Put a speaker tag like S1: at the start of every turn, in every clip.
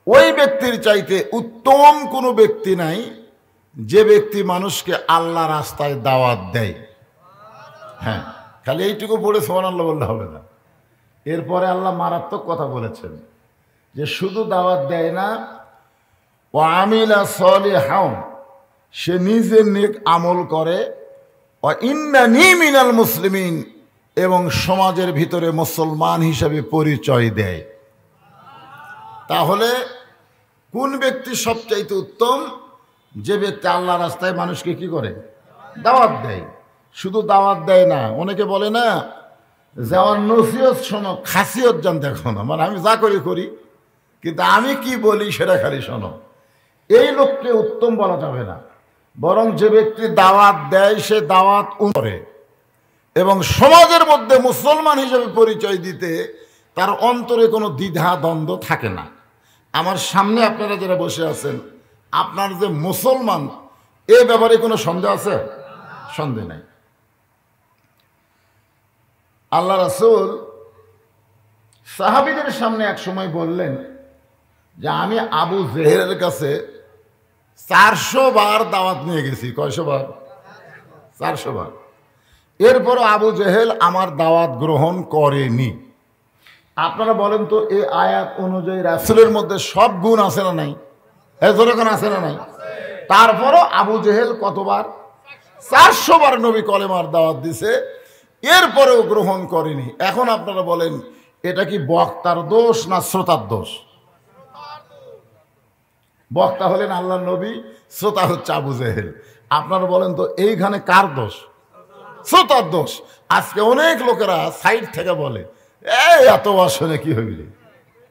S1: ওই ব্যক্তির চাইতে উত্তম কোনো ব্যক্তি নাই যে ব্যক্তি মানুষকে আল্লাহ রাস্তায় দাওয়াত দেয়। হ্যাঁ, খালি এইটুকু পড়ে সুবহানাল্লাহ বললে হবে না। এরপরে আল্লাহ মারাত্মক কথা বলেছেন যে শুধু দাওয়াত দেয় না, ও আমিলা সলিহাও, সে নিজে নেক আমল করে, ও ইন্নানি মিনাল মুসলিমিন, এবং সমাজের ভিতরে মুসলমান হিসাবে পরিচয় দেয়। তাহলে কোন ব্যক্তি সবচাইতে উত্তম? যে ব্যক্তি আল্লাহ রাস্তায় মানুষকে কি করে? দাওয়াত দেয়। শুধু দাওয়াত দেয় না, অনেকে বলে না যে আমার নসিহত শোনো, খাসিয়ত জান দেখো না, মানে আমি যা করি করি কিন্তু আমি কি বলি সেটা খালি শোনো। এই লোককে উত্তম বলা যাবে না। বরং যে ব্যক্তি দাওয়াত দেয় সে দাওয়াত করে এবং সমাজের মধ্যে মুসলমান হিসেবে পরিচয় দিতে তার অন্তরে কোনো দ্বিধা দ্বন্দ্ব থাকে না। আমার সামনে আপনারা যারা বসে আছেন, আপনার যে মুসলমান, এ ব্যাপারে কোনো সন্দেহ আছে? সন্দেহ নাই। আল্লাহ রাসূল সাহাবীদের সামনে এক সময় বললেন যে আমি আবু জেহেলের কাছে 400 বার দাওয়াত নিয়ে গেছি। কয়শো বার? 400 বার। এরপরও আবু জেহেল আমার দাওয়াত গ্রহণ করেনি। আপনারা বলেন তো, এই আয়াত অনুযায়ী রাসূলের মধ্যে সব গুণ আছে না নাই? যেরকম আছে না নাই? তারপরও আবু জেহেল কতবার? 400 বার নবী কলেমার দাওয়াত দিছে, এরপরেও গ্রহণ করেনি। এখন আপনারা বলেন এটা কি বক্তার দোষ না শ্রোতার দোষ? বক্তা হলেন আল্লাহর নবী, শ্রোতা হচ্ছে আবু জেহেল। আপনারা বলেন তো এইখানে কার দোষ? শ্রোতার দোষ। আজকে অনেক লোকেরা সাইড থেকে বলে এই এত শুনে কি হইবে,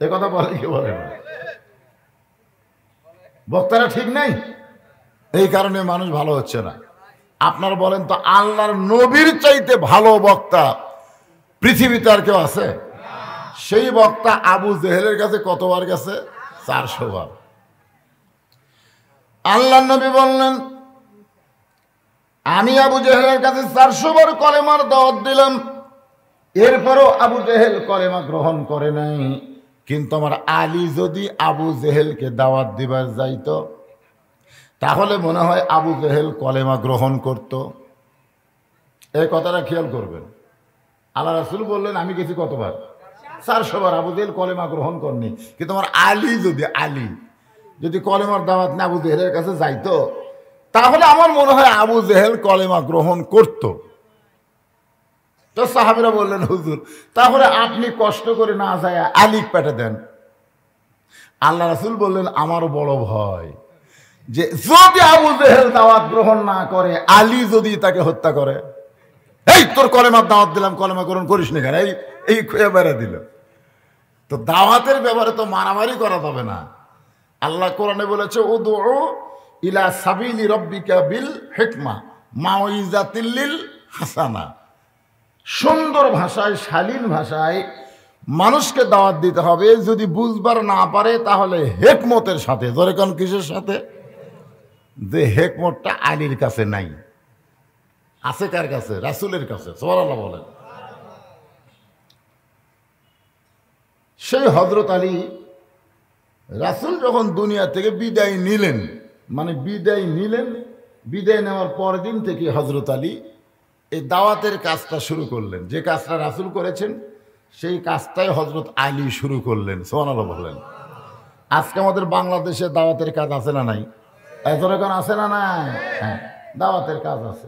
S1: এ কথা বলে কি বলে না? বক্তারা ঠিক নাই, এই কারণে মানুষ ভালো হচ্ছে না। আপনারা বলেন তো আল্লাহর নবীর চাইতে ভালো বক্তা পৃথিবীতে আর কেউ আছে? সেই বক্তা আবু জেহেলের কাছে কতবার গেছে? 400 বার। আল্লাহর নবী বললেন আমি আবু জেহেলের কাছে 400 বার কলেমার দাওয়াত দিলাম, এরপরও আবু জেহেল কলেমা গ্রহণ করে নাই। কিন্তু আমার আলী যদি আবু জেহেলকে দাওয়াত দিবার যাইতো তাহলে মনে হয় আবু জেহেল কলেমা গ্রহণ করত। এই কথাটা খেয়াল করবেন। আল্লাহ রাসূল বললেন আমি গেছি কতবার? 400 বার। আবু জেহেল কলেমা গ্রহণ করেনি, কিন্তু আমার আলী যদি কলেমার দাওয়াত না আবু জেহেলের কাছে যাইতো তাহলে আমার মনে হয় আবু জেহেল কলেমা গ্রহণ করত। তো সাহাবীরা বললেন হুজুর তাহলে আপনি কষ্ট করে না যায় আলীক পেটে দেন। আল্লাহ রাসূল বললেন আমারও বড় ভয় যে যদি আবু জেহেল দাওয়াত গ্রহণ না করে, আলী যদি তাকে হত্যা করে, এই তোর কলেমার দাওয়াত দিলাম কলেমা গ্রহণ করিস না কেন, এই খুঁয়ে বেড়া দিল। তো দাওয়াতের ব্যাপারে তো মারামারি করা যাবে না। আল্লাহ কোরআনে বলেছে উদউ ইলা সাবিলি রাব্বিকা বিল হিকমা মাউইজাতিল লিল হাসানা। সুন্দর ভাষায়, শালীন ভাষায় মানুষকে দাওয়াত দিতে হবে। যদি বুঝবার না পারে তাহলে হেকমতের সাথে। ধরে কোন কিসের সাথে? যে হেকমতটা আলীর কাছে নাই, আছে কার কাছে? রাসূলের কাছে। সুবহানাল্লাহ বলেন। সেই হযরত আলী রাসূল যখন দুনিয়া থেকে বিদায় নিলেন, বিদায় নেওয়ার পরের দিন থেকে হযরত আলী এই দাওয়াতের কাজটা শুরু করলেন। যে কাজটা রাসূল করেছেন সেই কাজটাই হযরত আলী শুরু করলেন। সুবহানাল্লাহ বললেন। আজকে আমাদের বাংলাদেশে দাওয়াতের কাজ আছে না নাই? এতক্ষণ আছে না নাই? হ্যাঁ, দাওয়াতের কাজ আছে।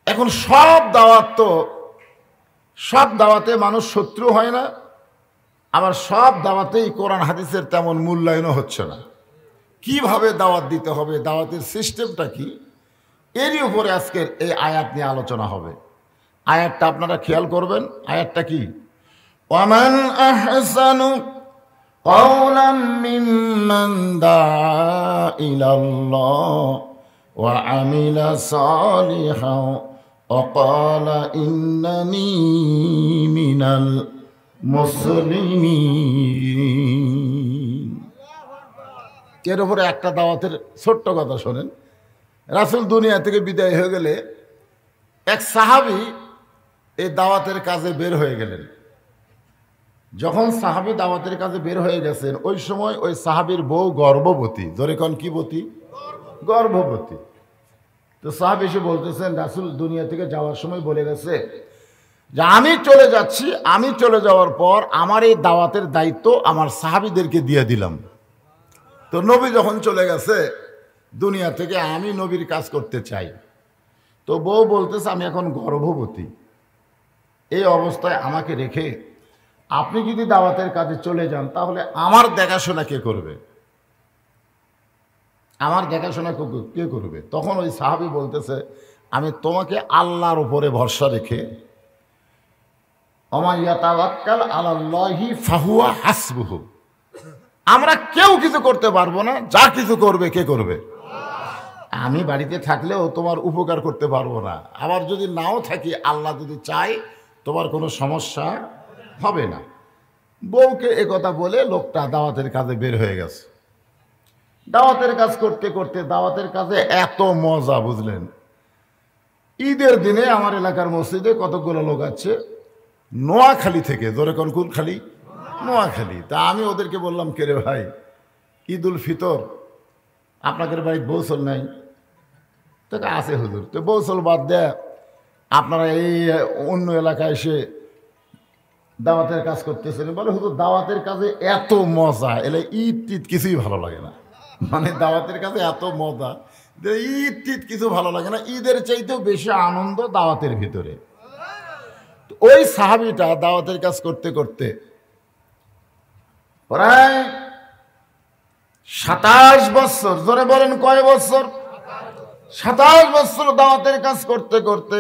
S1: এখন সব দাওয়াতে মানুষ শত্রু হয় না, আবার সব দাওয়াতেই কোরআন হাদিসের তেমন মূল্যায়নও হচ্ছে না। কিভাবে দাওয়াত দিতে হবে, দাওয়াতের সিস্টেমটা কি, এরই উপরে আজকের এই আয়াত নিয়ে আলোচনা হবে। আয়াতটা আপনারা খেয়াল করবেন। আয়াতটা কি? ওয়ামান আহসানু কাওলাম মিম্মান দাআ ইলাল্লাহ ওয়া আমিলা সালিহান ওয়া ক্বালা ইন্নানী মিনাল মুসলিমিন। এর উপরে একটা দাওয়াতের ছোট্ট কথা শোনেন। রাসূল দুনিয়া থেকে বিদায় হয়ে গেলে এক সাহাবী এই দাওয়াতের কাজে বের হয়ে গেলেন। যখন সাহাবী দাওয়াতের কাজে বের হয়ে গেছেন ওই সময় ওই সাহাবীর বউ গর্ভবতী। ধরে কোন কি বতী? গর্ভবতী। তো সাহাবী এসে বলতেছেন রাসূল দুনিয়া থেকে যাওয়ার সময় বলে গেছে যে আমি চলে যাচ্ছি, আমি চলে যাওয়ার পর আমার এই দাওয়াতের দায়িত্ব আমার সাহাবীদেরকে দিয়ে দিলাম। তো নবী যখন চলে গেছে দুনিয়া থেকে, আমি নবীর কাজ করতে চাই। তো বউ বলতেছে আমি এখন গর্ভবতী, এই অবস্থায় আমাকে রেখে আপনি যদি দাওয়াতের কাজে চলে যান তাহলে আমার দেখাশোনা কে করবে? আমার দেখাশোনা কে করবে? তখন ওই সাহাবী বলতেছে আমি তোমাকে আল্লাহর উপরে ভরসা রেখে, ওয়া মান ইয়াতাওয়াক্কাল আলাল্লাহি ফাহুয়া হাসবুহু, আমরা কেউ কিছু করতে পারবো না, যা কিছু করবে কে করবে? আমি বাড়িতে থাকলেও তোমার উপকার করতে পারবো না, আবার যদি নাও থাকি আল্লাহ যদি চায় তোমার কোনো সমস্যা হবে না। বউকে একথা বলে লোকটা দাওয়াতের কাজে বের হয়ে গেছে। দাওয়াতের কাজ করতে করতে দাওয়াতের কাজে এত মজা, বুঝলেন? ঈদের দিনে আমার এলাকার মসজিদে কতগুলো লোক আছে নোয়াখালী থেকে। ধরে কোন কোন খালি? নোয়াখালী। তা আমি ওদেরকে বললাম কে রে ভাই, ঈদ উল ফিতর আপনাদের বাড়িতে বৌসল নাই? তো আছে হুজুর। তো বৌসল বাদ দেয় আপনারা এই অন্য এলাকায় এসে দাওয়াতের কাজ করতেছেন। বলে হুজুর দাওয়াতের কাজে এত মজা, এলে ঈদ টিদ কিছুই ভালো লাগে না। মানে দাওয়াতের কাজে এত মজা যে ঈদ টিদ কিছু ভালো লাগে না, ঈদের চাইতেও বেশি আনন্দ দাওয়াতের ভিতরে। ওই সাহাবীটা দাওয়াতের কাজ করতে করতে প্রায় 27 বছর, জোরে বলেন কয় বছর? 27 বছর দাওয়াতের কাজ করতে করতে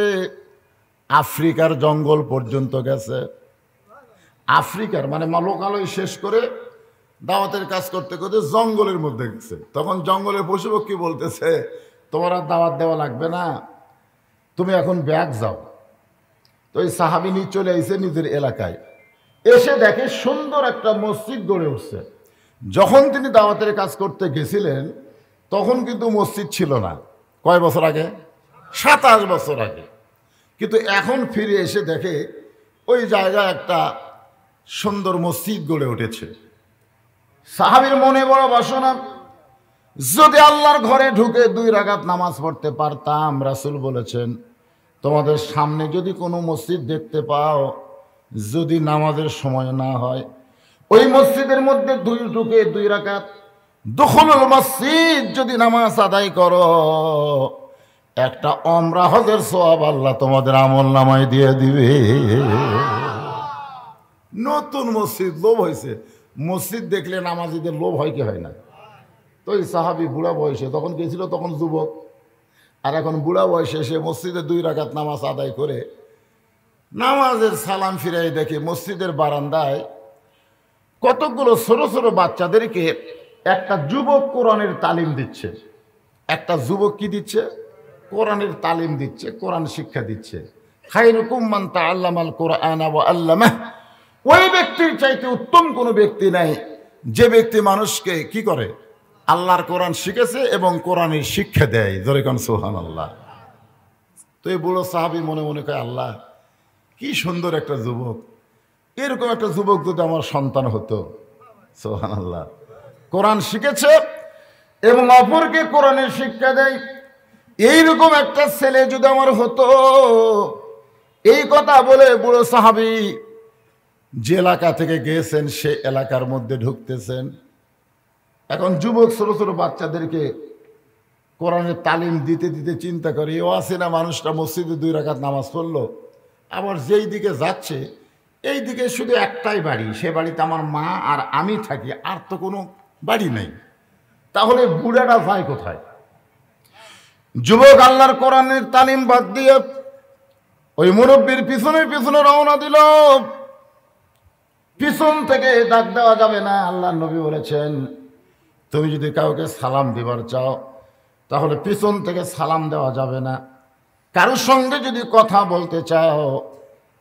S1: আফ্রিকার জঙ্গল পর্যন্ত গেছে। আফ্রিকার মানে লোকালয় শেষ করে দাওয়াতের কাজ করতে করতে জঙ্গলের মধ্যে গেছে। তখন জঙ্গলের পশুপক্ষী বলতেছে তোমার আর দাওয়াত দেওয়া লাগবে না, তুমি এখন ব্যাগ যাও। তো ওই সাহাবী নিয়ে চলে এসে নিজের এলাকায় এসে দেখে সুন্দর একটা মসজিদ গড়ে উঠছে। যখন তিনি দাওয়াতের কাজ করতে গেছিলেন তখন কিন্তু মসজিদ ছিল না। কয় বছর আগে? 27 বছর আগে। কিন্তু এখন ফিরে এসে দেখে ওই জায়গায় একটা সুন্দর মসজিদ গড়ে উঠেছে। সাহাবীর মনে বড় বাসনা, যদি আল্লাহর ঘরে ঢুকে 2 রাকাত নামাজ পড়তে পারতাম। রাসূল বলেছেন তোমাদের সামনে যদি কোনো মসজিদ দেখতে পাও, যদি নামাজের সময় না হয় ওই মসজিদের মধ্যে ঢুকে 2 রাকাত দুখুলুল মসজিদ যদি নামাজ আদায় করো, একটা ওমরা হজের সওয়াব আল্লাহ তোমাদের আমল নামায় দিয়ে দিবে। নতুন মসজিদ, লোভ হয়েছে। মসজিদ দেখলে নামাজিদের লোভ হয় কি হয় না? তো এই সাহাবী বুড়া বয়সে তখন গেছিল, তখন যুবক, আর এখন বুড়া বয়সে এসে মসজিদে 2 রাকাত নামাজ আদায় করে নামাজের সালাম ফিরাই দেখে মসজিদের বারান্দায় কতগুলো ছোট ছোট বাচ্চাদেরকে একটা যুবক কোরআনের তালিম দিচ্ছে। একটা যুবক কি দিচ্ছে? কোরআনের তালিম দিচ্ছে, কোরআন শিক্ষা দিচ্ছে। খায়রুকুম মান তাআল্লামাল কোরআনা ওয়া আল্লামাহ। ওই ব্যক্তির চাইতে উত্তম কোনো ব্যক্তি নাই যে ব্যক্তি মানুষকে কি করে? আল্লাহর কোরআন শিখেছে এবং কোরআনের শিক্ষা দেয়। জোরে কোন সুবহানাল্লাহ। তো এই বুড়ো সাহাবী মনে মনে কয় আল্লাহ কি সুন্দর একটা যুবক, এরকম একটা যুবক যদি আমার সন্তান হতো। সুবহানাল্লাহ। কোরআন শিখেছে এবং অপরকে কোরআনের শিক্ষা দেয়, এইরকম একটা ছেলে যদি আমার হতো। এই কথা বলে বুড়ো সাহাবী যে এলাকা থেকে গিয়েছেন সে এলাকার মধ্যে ঢুকতেছেন। এখন যুবক ছোট ছোট বাচ্চাদেরকে কোরআনের তালিম দিতে দিতে চিন্তা করে, ও আছে না মানুষটা মসজিদে 2 রাকাত নামাজ পড়লো, আবার যেই দিকে যাচ্ছে এই দিকে শুধু একটাই বাড়ি, সে বাড়িতে আমার মা আর আমি থাকি, আর তো কোনো বাড়ি নেই, তাহলে বুড়াটা যায় কোথায়? যুবক আল্লাহর কোরআনের তালিম বাদ দিয়ে ওই মুরব্বীর পিছনে পিছনে রওনা দিল। পিছন থেকে ডাক দেওয়া যাবে না। আল্লাহর নবী বলেছেন তুমি যদি কাউকে সালাম দিবার চাও তাহলে পিছন থেকে সালাম দেওয়া যাবে না। কারোর সঙ্গে যদি কথা বলতে চাও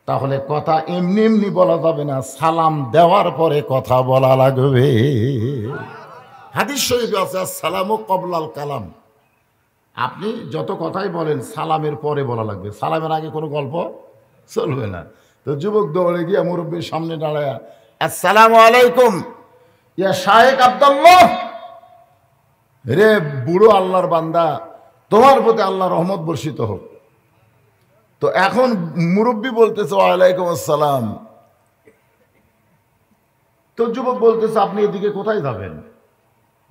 S1: তাহলে কথা এমনি এমনি বলা যাবে না, সালাম দেওয়ার পরে কথা বলা লাগবে। হাদিস শরীফে আছে আসসালামু ক্বাবলাল কালাম। আপনি যত কথাই বলেন সালামের পরে বলা লাগবে, সালামের আগে কোনো গল্প চলবে না। তো যুবক দৌড়ে গিয়ে মুরব্বীর সামনে দাঁড়ায় আসসালামু আলাইকুম ইয়া শায়েখ আব্দুল্লাহ। রে বুড়ো আল্লাহর বান্দা, তোমার প্রতি আল্লাহ রহমত বর্ষিত হোক। তো এখন মুরব্বী বলতেছে ওয়ালাইকুম আসসালাম। তো যুবক বলতেছে আপনি এদিকে কোথায় যাবেন?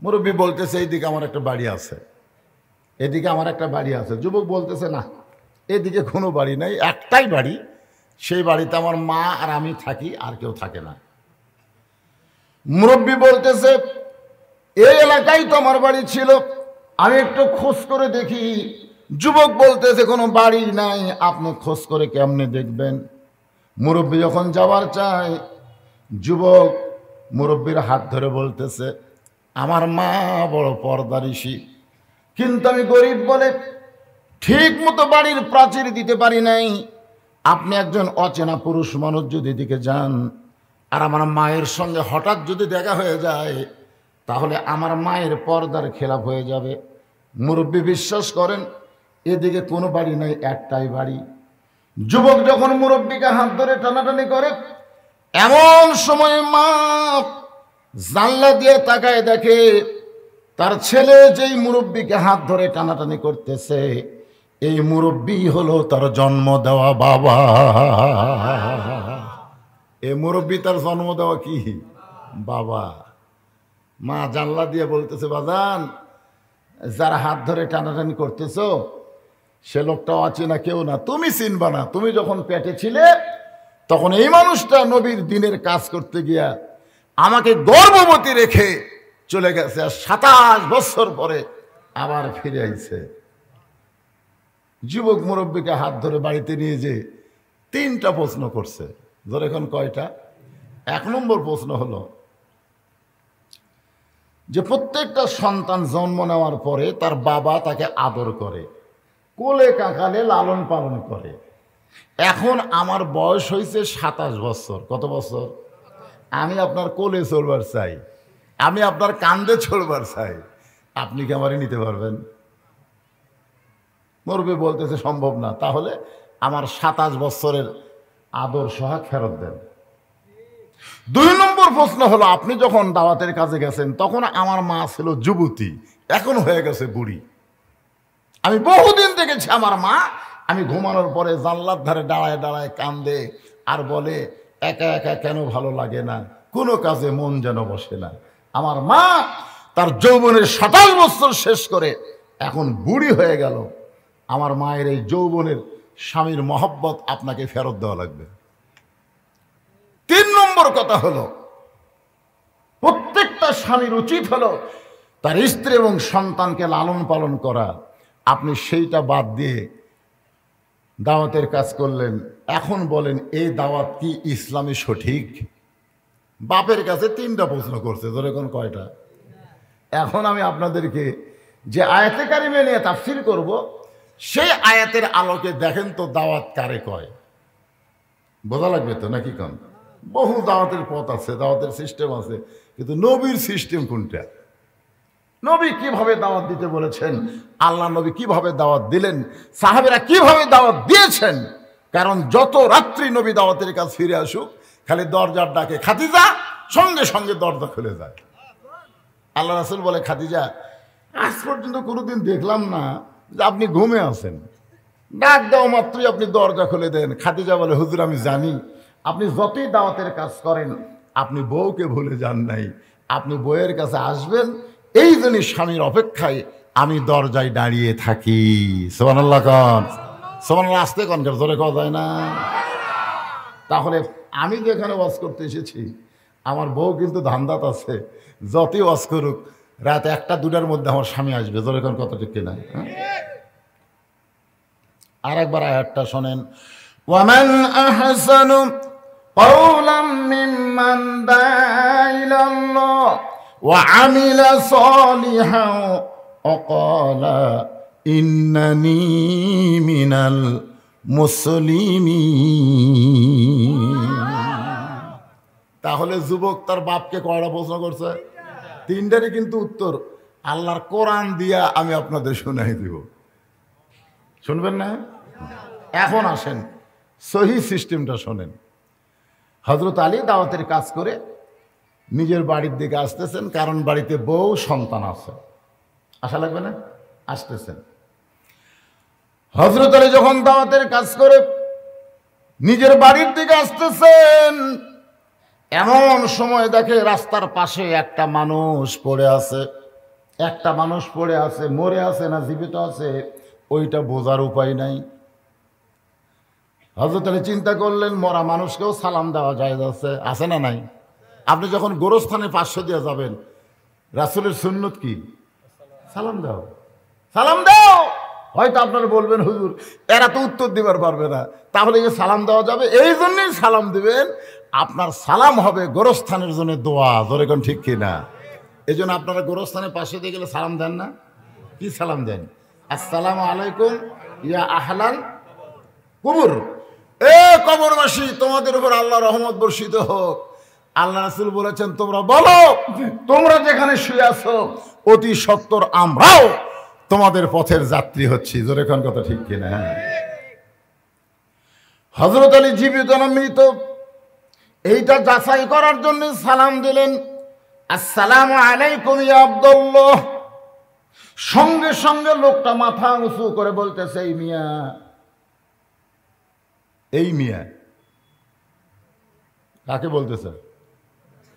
S1: মুরব্বী বলতেছে এইদিকে আমার একটা বাড়ি আছে, এদিকে আমার একটা বাড়ি আছে। যুবক বলতেছে না, এদিকে কোনো বাড়ি নাই, একটাই বাড়ি, সেই বাড়িতে আমার মা আর আমি থাকি, আর কেউ থাকে না। মুরব্বী বলতেছে এই এলাকায় তো আমার বাড়ি ছিল, আমি একটু খোঁজ করে দেখি। যুবক বলতেছে কোনো বাড়ি নাই, আপনি খোঁজ করে কেমনে দেখবেন? মুরব্বী যখন যাবার চায়, যুবক মুরব্বীর হাত ধরে বলতেছে আমার মা বড় পর্দারিশি, কিন্তু আমি গরিব বলে ঠিক মতো বাড়ির প্রাচীর দিতে পারি নাই। আপনি একজন অচেনা পুরুষ মানুষ যদি এদিকে যান আর আমার মায়ের সঙ্গে হঠাৎ যদি দেখা হয়ে যায়, তাহলে আমার মায়ের পর্দার খেলাপ হয়ে যাবে। মুরব্বী বিশ্বাস করেন এদিকে কোনো বাড়ি নাই, একটাই বাড়ি। যুবক যখন মুরব্বীকে হাত ধরে টানাটানি করে, এমন সময় মা জানলা দিয়ে তাকায় দেখে তার ছেলে যেই মুরব্বীকে হাত ধরে টানাটানি করতেছে, এই মুরব্বী হলো তার জন্ম দেওয়া বাবা। এই মুরব্বী তার জন্ম দেওয়া কি বাবা। মা জানলা দিয়ে বলতেছে বাজান, যারা হাত ধরে টানাটানি করতেছ সে লোকটা অচেনা কেউ না, তুমি চিনবা না। তুমি যখন পেটে ছিলে তখন এই মানুষটা নবীর দিনের কাজ করতে গিয়া আমাকে গর্ভবতী রেখে চলে গেছে, আর 27 বছর পরে আবার ফিরে আইছে। যুবক মুরব্বীকে হাত ধরে বাড়িতে নিয়ে যে 3টা প্রশ্ন করছে। ধর এখন কয়টা? 1 নম্বর প্রশ্ন হলো যে প্রত্যেকটা সন্তান জন্ম নেওয়ার পরে তার বাবা তাকে আদর করে, কোলে কাকালে লালন পালন করে। এখন আমার বয়স হয়েছে 27 বছর। কত বছর? আমি আপনার কোলে চলবার চাই, আমি আপনার কান্দে চলবার চাই, আপনি কি আমারে নিতে পারবেন? মুরব্বী বলতেছে সম্ভব না। তাহলে আমার 27 বছরের আদর সোহাগ ফেরত দেন। 2 নম্বর প্রশ্ন হলো আপনি যখন দাওয়াতের কাজে গেছেন তখন আমার মা ছিল যুবতী, এখন হয়ে গেছে বুড়ি। আমি বহুদিন দেখেছি আমার মা, আমি ঘুমানোর পরে জানলার ধারে দাঁড়ায় দাঁড়ায় কান্দে আর বলে একা একা কেন ভালো লাগে না, কোনো কাজে মন যেন বসে না। আমার মা তার যৌবনের 27 বছর শেষ করে এখন বুড়ি হয়ে গেল। আমার মায়ের এই যৌবনের স্বামীর মহব্বত আপনাকে ফেরত দেওয়া লাগবে। 3 নম্বর কথা হলো প্রত্যেকটা স্বামীর উচিত হলো তার স্ত্রী এবং সন্তানকে লালন পালন করা। আপনি সেইটা বাদ দিয়ে দাওয়াতের কাজ করলেন। এখন বলেন এই দাওয়াত কি ইসলামে সঠিক? বাপের কাছে 3টা প্রশ্ন করছে। ধরে কোন কয়টা? এখন আমি আপনাদেরকে যে আয়াতে কারিমে নিয়ে তাফসীর করব, সেই আয়াতের আলোকে দেখেন তো দাওয়াত কারে কয়। বোঝা লাগবে তো নাকি? কম বহু দাওয়াতের পথ আছে, দাওয়াতের সিস্টেম আছে, কিন্তু নবীর সিস্টেম কোনটা? নবী কিভাবে দাওয়াত দিতে বলেছেন, আল্লাহ নবী কিভাবে দাওয়াত দিলেন, সাহাবেরা কিভাবে দাওয়াত দিয়েছেন। কারণ যত রাত্রি নবী দাওয়াতের কাজ ফিরে আসুক, খালি দরজার ডাকে খাদিজা, সঙ্গে সঙ্গে দরজা খুলে যায়। আল্লাহ রাসূল বলে খাদিজা, আজ পর্যন্ত কোনোদিন দেখলাম না যে আপনি ঘুমে আছেন, ডাক দেওয়া মাত্রই আপনি দরজা খুলে দেন। খাদিজা বলে হুজুর আমি জানি আপনি যতই দাওয়াতের কাজ করেন আপনি বউকে ভুলে যান নাই, আপনি বউয়ের কাছে আসবেন, এই জন্য স্বামীর অপেক্ষায় আমি দরজায় দাঁড়িয়ে থাকি। সুবহানাল্লাহ কন, সুবহানাল্লাহ আসতে কন, জোরে কথা যায় না। তাহলে আমি তো এখানে ওয়াজ করতে এসেছি, আমার বউ কিন্তু ধান্দাত আছে, যতই ওয়াজ করুক রাত 1টা-2টার মধ্যে আমার স্বামী আসবে। জোরে কোন কথা ঠিক কিনা? আর একবার আয়াতটা শোনেন, ওয়ামান আহসানু কাওলাম মিম্মান দাআ ইলাল্লাহ ওয়া আমিলা সালিহান ওয়া ক্বালা ইন্নানী মিনাল মুসলিমিন। তাহলে যুবক তার বাপকে কয়টা প্রশ্ন করছে? 3টারই কিন্তু উত্তর আল্লাহর কোরআন দিয়া আমি আপনাদের শোনাই দিব। শুনবেন না? এখন আসেন সহি সিস্টেমটা শোনেন। হযরত আলী দাওয়াতের কাজ করে নিজের বাড়ির দিকে আসতেছেন, কারণ বাড়িতে বউ সন্তান আছে। আশা লাগবে না? আসতেছেন। হযরত আলী যখন দাওয়াতের কাজ করে নিজের বাড়ির দিকে আসতেছেন, এমন সময় দেখে রাস্তার পাশে একটা মানুষ পড়ে আছে। একটা মানুষ পড়ে আছে, মরে আছে না জীবিত আছে ওইটা বোঝার উপায় নাই। হযরত আলী চিন্তা করলেন, মরা মানুষকেও সালাম দেওয়া যায় আছে না নাই? আপনি যখন গোরস্থানে 500 দিয়ে যাবেন, রাসূলের সুন্নত কি? সালাম দাও, সালাম দাও। হয়তো আপনারা বলবেন, হুজুর এরা তো উত্তর দিবার পারবে না, তাহলে যে সালাম দেওয়া যাবে? এই জন্যই সালাম দিবেন, আপনার সালাম হবে গোরস্থানের জন্য দোয়া। ধরে কোন ঠিক কিনা? এই জন্য আপনারা গোরস্থানের পাশে দিয়ে গেলে সালাম দেন না? কি সালাম দেন? আসসালামু আলাইকুম ইয়া আহলান কুবুর। এ কবরবাসী, তোমাদের উপর আল্লাহ রহমত বর্ষিত হোক। আল্লাহ রাসূল বলেছেন, তোমরা বলো তোমরা যেখানে শুয়ে আছো অতি সত্বর আমরাও তোমাদের পথের যাত্রী হচ্ছি। জোরে কোন কথা ঠিক কিনা? হযরত আলী জীবিত না মৃত এইটা যাচাই করার জন্য সালাম দিলেন, আসসালামু আলাইকুম ইয়া আব্দুল্লাহ। সঙ্গে সঙ্গে লোকটা মাথা উঁচু করে বলতেছে, এই মিয়া, এই মিয়া কাকে বলতেছে?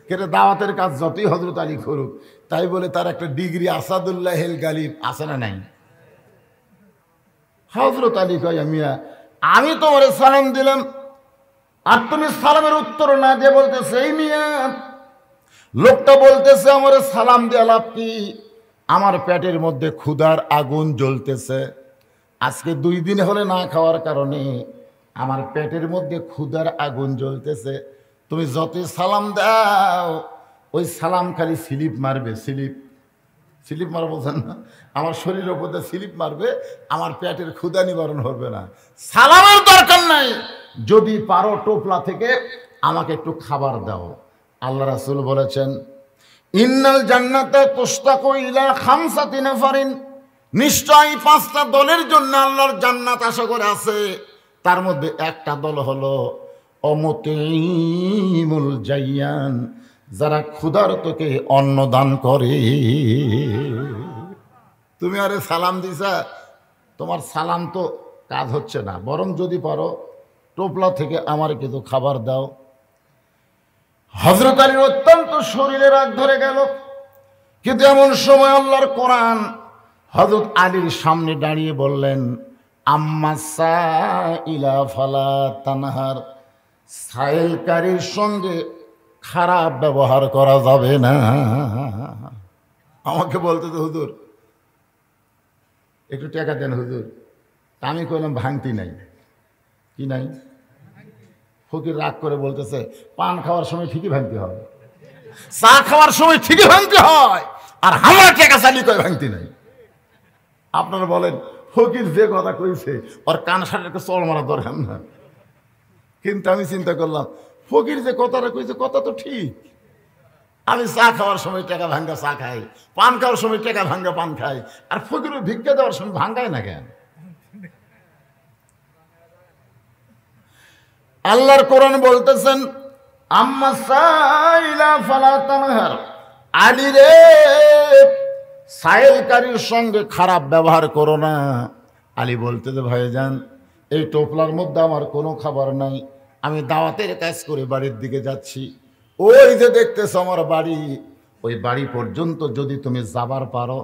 S1: কেটে দাওয়াতের কাজ যতই হযরত আলী করুক, তাই বলে তার একটা ডিগ্রি আসাদুল্লাহিল গালিব আছে না নাই? হযরত আলী কয়, মিয়া আমি তোমার সালাম দিলাম আর তুমি সালামের উত্তর না দিয়ে বলতেছে এই মিয়া। লোকটা বলতেছে, আমার সালাম দিয়ে লাভ কি? আমার পেটের মধ্যে ক্ষুধার আগুন জ্বলতেছে। আজকে 2 দিন হলে না খাওয়ার কারণে আমার পেটের মধ্যে ক্ষুধার আগুন জ্বলতেছে। তুমি যতই সালাম দাও ওই সালাম খালি স্লিপ মারবে, স্লিপ মারা বলছেন না? আমার শরীরের উপর স্লিপ মারবে, আমার পেটের ক্ষুধা নিবারণ হবে না। সালামের দরকার নাই, যদি পারো টোপলা থেকে আমাকে একটু খাবার দাও। আল্লাহ রাসূল বলেছেন, ইন্নাল জান্নাতা তুশতাকু ইলা খামসাতি নাফারিন, নিশ্চয়ই 5টা দলের জন্য আল্লাহর জান্নাত আশা করে আছে। তার মধ্যে একটা দল হলো অমুতিমুল জাইয়ান, যারা ক্ষুধার্তকে অন্ন দান করে। তুমি আরে সালাম দিছা, তোমার সালাম তো কাজ হচ্ছে না, বরং যদি পারো টোপলা থেকে আমার কিছু খাবার দাও। হযরত আলীর অত্যন্ত শরীরে রাগ ধরে গেল, কিন্তু এমন সময় আল্লাহর কোরআন হযরত আলীর সামনে দাঁড়িয়ে বললেন, আম্মা সাইলা ফালা তানহার, সাইলকারীর সঙ্গে খারাপ ব্যবহার করা যাবে না। আমাকে বলতে তো, হুজুর একটু টাকা দেন হুজুর। আমি কইলাম, ভাঙতি নাই। কি নাই? ফকির রাগ করে বলতেছে, পান খাওয়ার সময় ঠিকই ভাঙতে হয়, চা খাওয়ার সময় ঠিকই ভাঙতে হয়, আর আমার টাকা চালি কয় ভাঙতি নাই। আপনারা বলেন, ফকির যে কথা কইছে ওর কান সাটাকে চড় মারা দরকার না? কিন্তু আমি চিন্তা করলাম, ফকির যে কথাটা কইছে কথা তো ঠিক। আমি চা খাওয়ার সময় টাকা ভাঙ্গা চা খাই, পান খাওয়ার সময় টাকা ভাঙ্গা পান খাই, আর ফকির ভিক্ষা দেওয়ার সময় ভাঙ্গায় না কেন? আল্লাহর কোরআন বলতেছেন, আম্মা সাইলা ফালা তানহার, আলী রে সাইলকারীর সঙ্গে খারাপ ব্যবহার করো না। আলী বলতেছে, ভাইজান এই টোপলার মধ্যে আমার কোনো খাবার নাই, আমি দাওয়াতের কাজ করে বাড়ির দিকে যাচ্ছি। ওই যে দেখতেছ আমার বাড়ি, ওই বাড়ি পর্যন্ত যদি তুমি যাবার পারো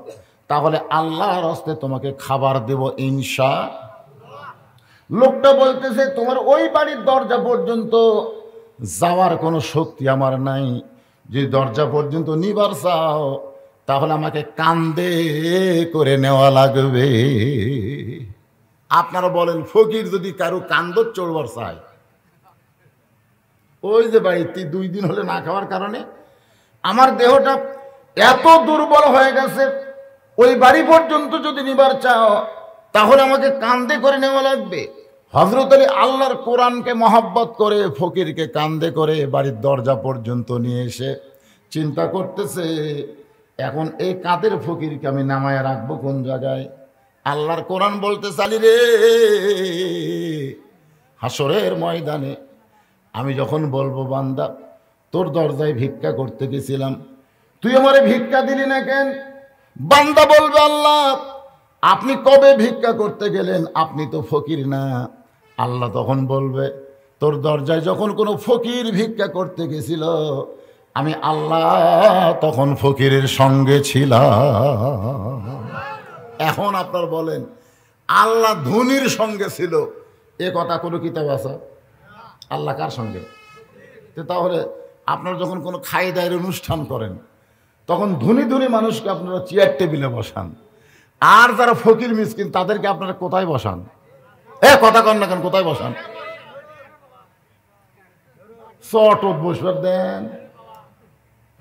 S1: তাহলে আল্লাহর হস্তে তোমাকে খাবার দেব ইনশাআল্লাহ। লোকটা বলতেছে, তোমার ওই বাড়ির দরজা পর্যন্ত যাওয়ার কোনো শক্তি আমার নাই, যে দরজা পর্যন্ত নিবার চাও তাহলে আমাকে কান্দে করে নেওয়া লাগবে। আপনারা বলেন, ফকির যদি কারো কান্দর চড়বার চায়, ওই যে বাড়িতে 2 দিন হলে না খাওয়ার কারণে আমার দেহটা এত দুর্বল হয়ে গেছে, ওই বাড়ি পর্যন্ত যদি নিবার চাও তাহলে আমাকে কান্দে করে নেওয়া লাগবে। হযরত আলী আল্লাহর কোরআনকে মহব্বত করে ফকিরকে কান্দে করে বাড়ির দরজা পর্যন্ত নিয়ে এসে চিন্তা করতেছে, এখন এই কাদের ফকিরকে আমি নামায় রাখবো কোন জায়গায়? আল্লাহর কোরআন বলতেছে, আলী রে হাসরের ময়দানে আমি যখন বলবো বান্দা তোর দরজায় ভিক্ষা করতে গেছিলাম, তুই আমারে ভিক্ষা দিলি না কেন? বান্দা বলবে আল্লাহ আপনি কবে ভিক্ষা করতে গেলেন, আপনি তো ফকির না। আল্লাহ তখন বলবে তোর দরজায় যখন কোনো ফকির ভিক্ষা করতে গেছিল, আমি আল্লাহ তখন ফকিরের সঙ্গে ছিলাম। এখন আপনার বলেন আল্লাহ ধনীর সঙ্গে ছিল, এ কথা কোনো কিতাব আছে? আল্লাহ কার সঙ্গে? তাহলে আপনারা যখন কোনো খাই দায়ের অনুষ্ঠান করেন তখন ধনী ধনী মানুষকে আপনারা চেয়ার টেবিলে বসান, আর যারা ফকির মিসকিন তাদেরকে আপনারা কোথায় বসান? কথা কন না কেন, কোথায় বসান? চটত বসবার দেন,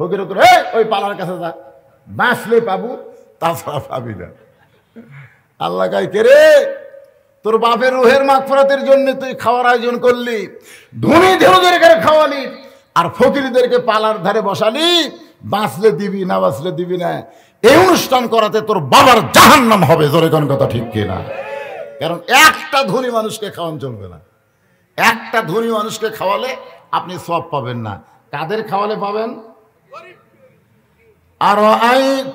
S1: ফকির ওই পালার কাছে যা, বাঁচলে পাবো, তাছাড়া পাবি না। আল্লাহ কাই কে রে, তোর বাপের রুহের মাগফিরাতের জন্য তুই খাওয়ার আয়োজন করলি, ধনী ধনীদেরকে খাওয়ালি, আর ফকিরদেরকে পালার ধারে বসালি, বাঁচলে দিবি না বাঁচলে দিবি না। এই অনুষ্ঠান করাতে তোর বাবার জাহান্নাম হবে। জোরে কোন কথা ঠিক কিনা? কারণ একটা ধনী মানুষকে খাওয়ান চলবে না। একটা ধনী মানুষকে খাওয়ালে আপনি সব পাবেন না, কাদের খাওয়ালে পাবেন? আর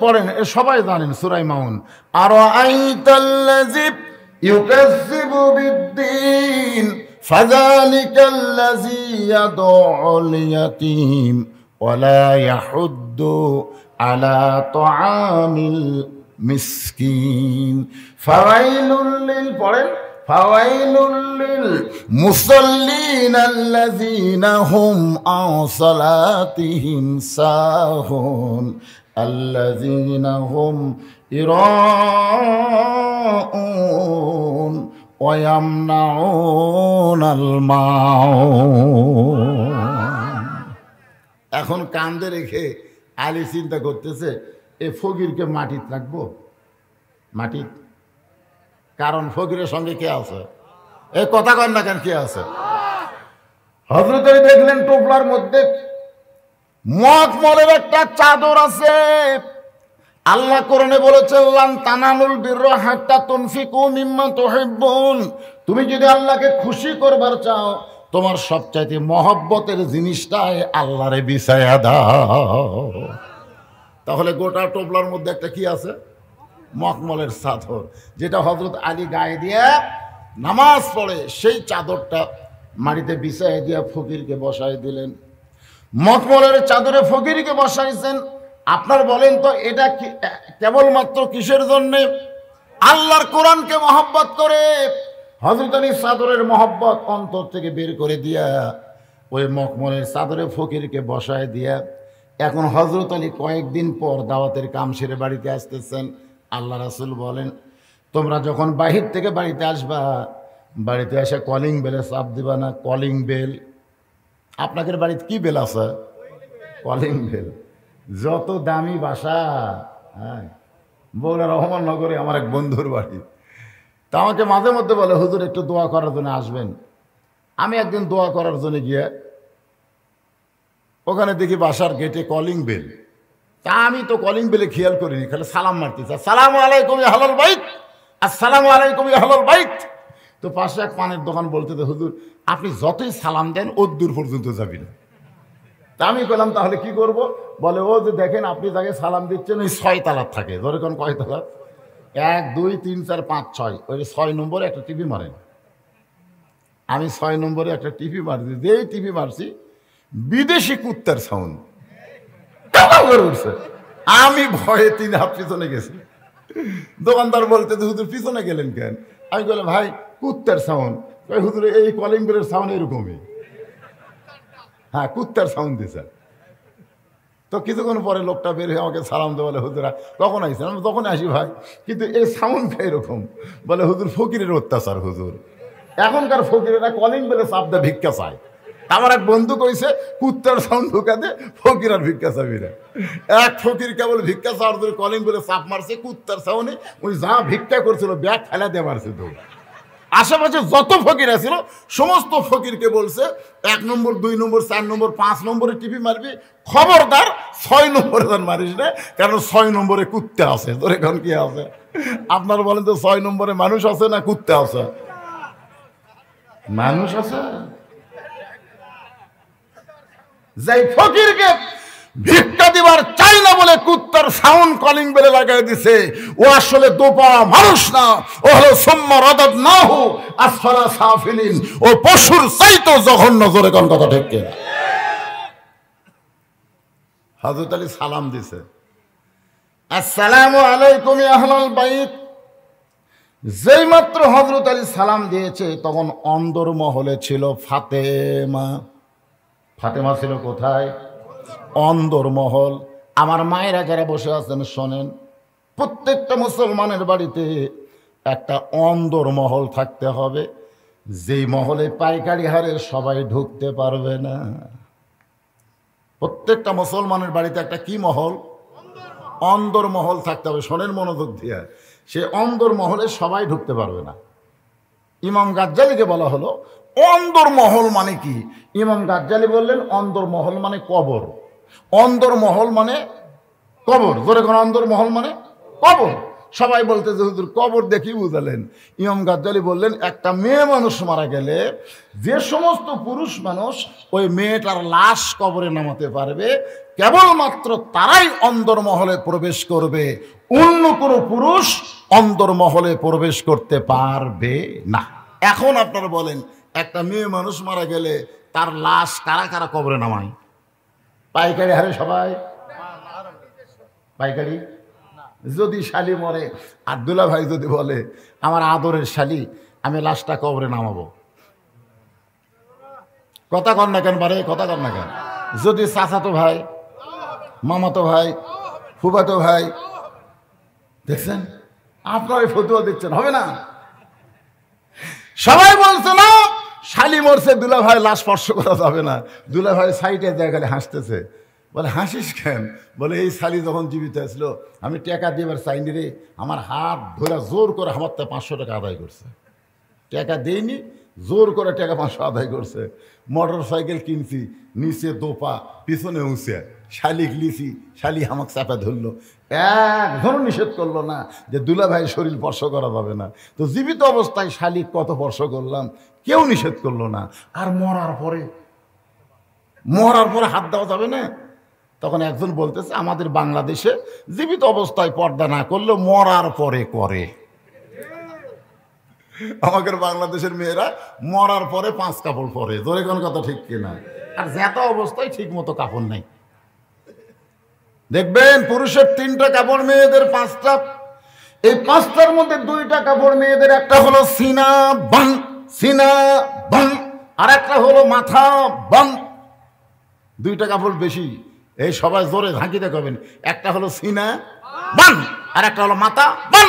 S1: পড়েন, সবাই জানেন সূরা মাউন, আর আইতাল্লাযী ইউকাযযিবু বিদ্দীন ফাযালিকাল্লাযী ইয়াদউল ইয়াতীম ওয়ালা ইয়াহুদ্দু আলা তুআমিল মিসকিন ফাওয়াইলুল লিল, পড়েন, ফাওয়াইলুল লিল মুসাল্লিন আল্লাযীনা হুম আন সালাতিহিম সাহুন আল্লাযীনা হুম ইরাউন ওয়া ইয়ামনাউনাল মাউন। এখন কান্দে রেখে আলী চিন্তা করতেছে এ ফকিরকে মাটিতে রাখবো, মাটিত, কারণ ফকিরের সঙ্গে কে আছে? এই কথা কন না কেন, কে আছে? হযরত আলী দেখলেন টোপলার মধ্যে মখমলের একটা চাদর আছে। আল্লাহ কোরআনে বলেছেন লান তানালুল বিররা হাত্তা তুনফিকু মিম্মা তুহিব্বুন, তুমি যদি আল্লাহকে খুশি করবার চাও তোমার সবচাইতে মহব্বতের জিনিসটাই আল্লাহরে বিছায়া দাও। তাহলে গোটা টোপলার মধ্যে একটা কি আছে? মখমলের চাদর, যেটা হযরত আলী গায়ে দিয়ে নামাজ পড়ে সেই চাদরটা মাটিতে বিছাইয়া দিয়া ফকিরকে বসাই দিলেন। মখমলের চাদরে ফকিরকে বসাইছেন। আপনার বলেন তো এটা কেবলমাত্র কিসের জন্যে? আল্লাহর কোরআনকে মহব্বত করে হযরত আলী চাদরের মহব্বত অন্তর থেকে বের করে দিয়া ওই মখমলের চাদরে ফকিরকে বসায় দিয়া এখন হযরত আলী কয়েকদিন পর দাওয়াতের কাম সেরে বাড়িতে আসতেছেন। আল্লাহ রাসূল বলেন তোমরা যখন বাহির থেকে বাড়িতে আসবা, বাড়িতে এসে কলিং বেলে চাপ দিবা না। কলিং বেল, আপনাদের বাড়িতে কি বেল আছে? Calling bell. যত দামি বাসা, হ্যাঁ, বগুড়া রহমাননগরে আমার এক বন্ধুর বাড়ি, তা আমাকে মাঝে মধ্যে বলে হুজুর একটু দোয়া করার জন্য আসবেন। আমি একদিন দোয়া করার জন্য গিয়ে ওখানে দেখি বাসার গেটে কলিং বেল। তা আমি তো কলিং বেলে খেয়াল করিনি, খালি সালাম মারতেছি, আসসালামু আলাইকুম ইয়া আহলাল বাইত, আসসালামু আলাইকুম ইয়া আহলাল বাইত। তো পাশে এক পানের দোকান বলতে হুজুর আপনি যতই সালাম দেন দূর পর্যন্ত যাবি না। তা আমি বললাম তাহলে কি করব? বলে ও যে দেখেন আপনি যাকে সালাম দিচ্ছেন ওই 6 তালার থাকে। ধরে কোন কয় তালা? 1 2 3 4 5 6, ওই 6 নম্বরে একটা টিভি মারেন। আমি 6 নম্বরে একটা টিভি মারছি, যেই টিভি মারছি বিদেশি কুত্তার সাউন্ড করে উঠছে। আমি ভয়ে 3 হাত পিছনে গেছি। দোকানদার বলতে হুজুর পিছনে গেলেন কেন? আমি বললাম ভাই কুত্তার সাউন্ড। হুজুর এই কলিং বেলের সাউন্ড এরকমই, হ্যাঁ কুত্তার সাউন্ড দিয়েছে। তো কিছুক্ষণ পরে লোকটা বের হয়ে আমাকে সালাম দেয়, বলে হুজুরা কখন আইসেন? আমি তখন আসি ভাই, কিন্তু এই সাউন্ডটা এরকম। বলে হুজুর ফকিরের অত্যাচার হুজুর, এখনকার ফকিরেরা কলিং বেলে চাপ দেয় ভিক্ষা চায়। আমার এক বন্ধু কইছে কুত্তার সাউন্ড ঢুকাতে ফকির আর ভিক্ষা চাবি না। এক ফকির কেবল ভিক্ষা চাওয়ার ধরে কলিং বেলে চাপ মারছে, কুত্তার সাউন্ডে ওই যা ভিক্ষা করছিল ব্যাগ ফেলা দিয়ে মারছে। তো আশেপাশে যত ফকির আছিল সমস্ত ফকিরকে বলছে 1 নম্বর 2 নম্বর 4 নম্বর 5 নম্বরে টিভি মারবি, খবরদার 6 নম্বরে মারিস না, কারণ 6 নম্বরে কুত্তা আছে। তোর এখন কি আছে? আপনার বলেন তো 6 নম্বরে মানুষ আছে না কুত্তা আছে? মানুষ আছে। যাই ফকিরকে ভিক্ষা দিবার চাই না বলে কুত্তার সাউন্ড কলিং বেলে লাগাই দিছে, ও আসলে দোপাড়া মানুষ না, ও হলো সুম্মা রাদাদনাহু আসফালা সাফিলিন, ও পশুর চাইতো জঘন্য। জোরে কোন কথা ঠিক কিনা? হযরত আলী সালাম দিছে, আসসালামু আলাইকুম ইয়া আহলাল বাইত। যেই মাত্র হযরত আলী সালাম দিয়েছে তখন অন্দর মহলে ছিল ফাতেমা। ফাতেমা ছিল কোথায়? অন্দর মহল। আমার মায়েরা যারা বসে আছেন শোনেন, প্রত্যেকটা মুসলমানের বাড়িতে একটা অন্দর মহল থাকতে হবে, যেই মহলে পাইকারি হারে সবাই ঢুকতে পারবে না। প্রত্যেকটা মুসলমানের বাড়িতে একটা কি মহল? অন্দর মহল থাকতে হবে। শোনেন মনোযোগ দিয়ে, সে অন্দর মহলে সবাই ঢুকতে পারবে না। ইমাম গাজ্জালিকে বলা হলো অন্দর মহল মানে কি? ইমাম গাজ্জালি বললেন অন্দর মহল মানে কবর। অন্দর মহল মানে কবর। জোরে কোন? অন্দর মহল মানে কবর। সবাই বলতে যে হুজুর কবর দেখি বুঝালেন। ইমাম গাজ্জালি বললেন একটা মেয়ে মানুষ মারা গেলে যে সমস্ত পুরুষ মানুষ ওই মেয়েটার লাশ কবরে নামাতে পারবে, কেবলমাত্র তারাই অন্দর মহলে প্রবেশ করবে, অন্য কোনো পুরুষ অন্দর মহলে প্রবেশ করতে পারবে না। এখন আপনারা বলেন একটা মেয়ে মানুষ মারা গেলে তার লাশ কারা কারা কবরে নামায়? পাইকারি হারে সবাই? পাইকারি? যদি শালি মরে আর দুলা ভাই যদি বলে আমার আদরের শালি আমি লাশটা কবরে নামাবো, কথা কর না কেন? পারে কথা কর না কেন? যদি চাচাতো ভাই, মামাতো ভাই, ফুফাতো ভাই, দেখছেন আপনার ফতুয়া দিচ্ছেন, হবে না? সবাই বলছে না শালি মরছে, দুলা ভাই লাশ স্পর্শ করা যাবে না। দুলা ভাই সাইডে জায়গায় হাসতেছে, বলে হাসিস কেন? বলে এই শালি যখন জীবিত আসলো আমি টাকা দিবার চাইনি রে, আমার হাত ধরে জোর করে আমার তো 500 টাকা আদায় করছে। টাকা দেয়নি, জোর করে টাকা 500 আদায় করছে। মোটর সাইকেল কিনছি, নিচে দোপা পিছনে উঁচে, শালিক লিছি, শালি আমাকে চাপা ধরলো। একজন নিষেধ করলো না যে দুলা ভাই শরীর স্পর্শ করা যাবে না। তো জীবিত অবস্থায় শালিক কত স্পর্শ করলাম, কেউ নিষেধ করলো না। আর মরার পরে হাত দেওয়া যাবে না। তখন একজন বলতেছে আমাদের বাংলাদেশে জীবিত অবস্থায় পর্দা না করলে মরার পরে করে। আমাদের বাংলাদেশের মেয়েরা মরার পরে 5 কাপড় পরে। ধরে কোন কথা ঠিক কিনা? আর যত অবস্থায় ঠিক মতো কাপড় নাই। দেখবেন পুরুষের 3টা কাপড়, মেয়েদের 5টা। এই 5টার মধ্যে 2টা কাপড় মেয়েদের, একটা হলো সিনা বান, আর একটা হলো মাথা বান। 2টা কাপড় বেশি, এই সবাই জোরে ঝাঁকি দেখাবেন। একটা হলো সিনা বান আর একটা হলো মাথা বান।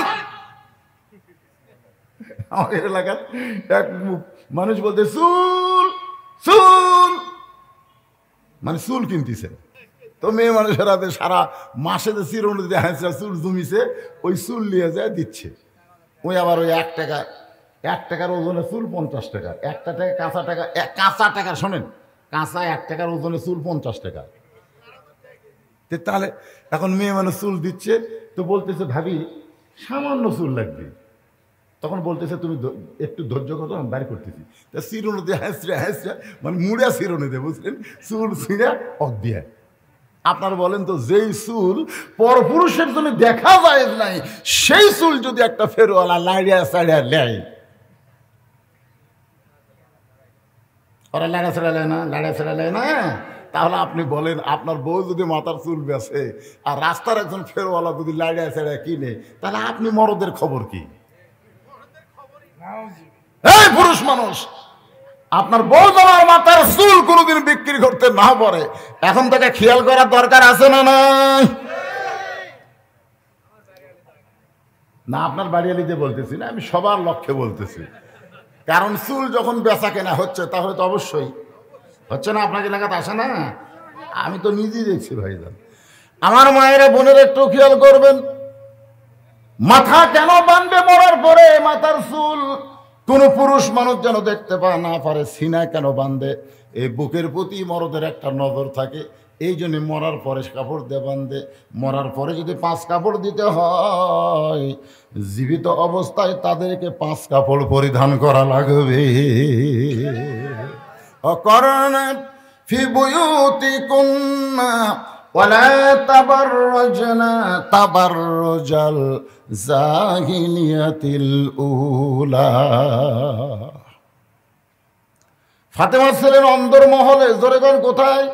S1: আমাদের এলাকার এক মানুষ বলতে চুল চুল মানে চুল কিনতেছে। তো মেয়ে মানুষের হাতে সারা মাসে যে চিরুনি দিয়ে চুল জমিছে, ওই চুল নিয়ে যায় দিচ্ছে। ওই আবার ওই 1 টাকার ওজনে চুল 50 টাকা। 1 টাকা কাঁচা টাকা শোনেন, কাঁচা 1 টাকার ওজনে চুল 50 টাকা। তাহলে এখন মেয়ে মানুষ চুল দিচ্ছে, তো বলতেছে ভাবি সামান্য চুল লাগবে। তখন বলতেছে তুমি একটু ধৈর্য করো, আমি বাইর করতেছি। তা চিরুনি দিয়ে হ্যাঁচড়া মানে মুড়া চিরুনি দিয়ে, বুঝলেন, চুল ছিঁড়া অক দিয়ে। আপনার বলেন তো যেই চুল পরপুরুষের জন্য দেখা যায় নাই, সেই চুল যদি একটা ফেরওয়ালা লাড়িয়া চাড়িয়া নেয়, ওরা লাড়া ছেড়া নেয় না, তাহলে আপনি বলেন আপনার বউ যদি মাথার চুল বেছে আর রাস্তার একজন ফেরওয়ালা যদি লাড়িয়া ছেড়া কিনে, তাহলে আপনি মরদের খবর কি? এই পুরুষ মানুষ, আপনার বউ তোমার মাথার চুল কোনোদিন বিক্রি করতে না পারে, এখন থেকে খেয়াল করার দরকার আছে না? না আপনার বাড়িয়ালিতে বলতেছি না, আমি সবার লক্ষ্যে বলতেছি। কারণ চুল যখন বেচা কেনা হচ্ছে তাহলে তো অবশ্যই হচ্ছে না। আপনাকে এলাকাতে আসে না? আমি তো নিজেই দেখছি ভাইজান। আমার মায়েরা বোনের একটু খেয়াল করবেন, মাথা কেন বাঁধবে মরার পরে? মাথার চুল কোন পুরুষ মানুষ যেন দেখতে না পারে। সিনা কেন বাঁধে? এই বুকের প্রতি মরদের একটা নজর থাকে, এই জন্য মরার পরে কাপড় দিয়ে বাঁধে। মরার পরে যদি 5 কাপড় দিতে হয়, জীবিত অবস্থায় তাদেরকে 5 কাপড় পরিধান করা লাগবে। ফি বুয়ুতিকুন্না ওয়ালা তাবাররাজনা তাবাররুজাল জাহিলিয়াতিল উলা। ফাতেমা ছিলেন অন্দরমহলে, জোরে কোন কোথায়?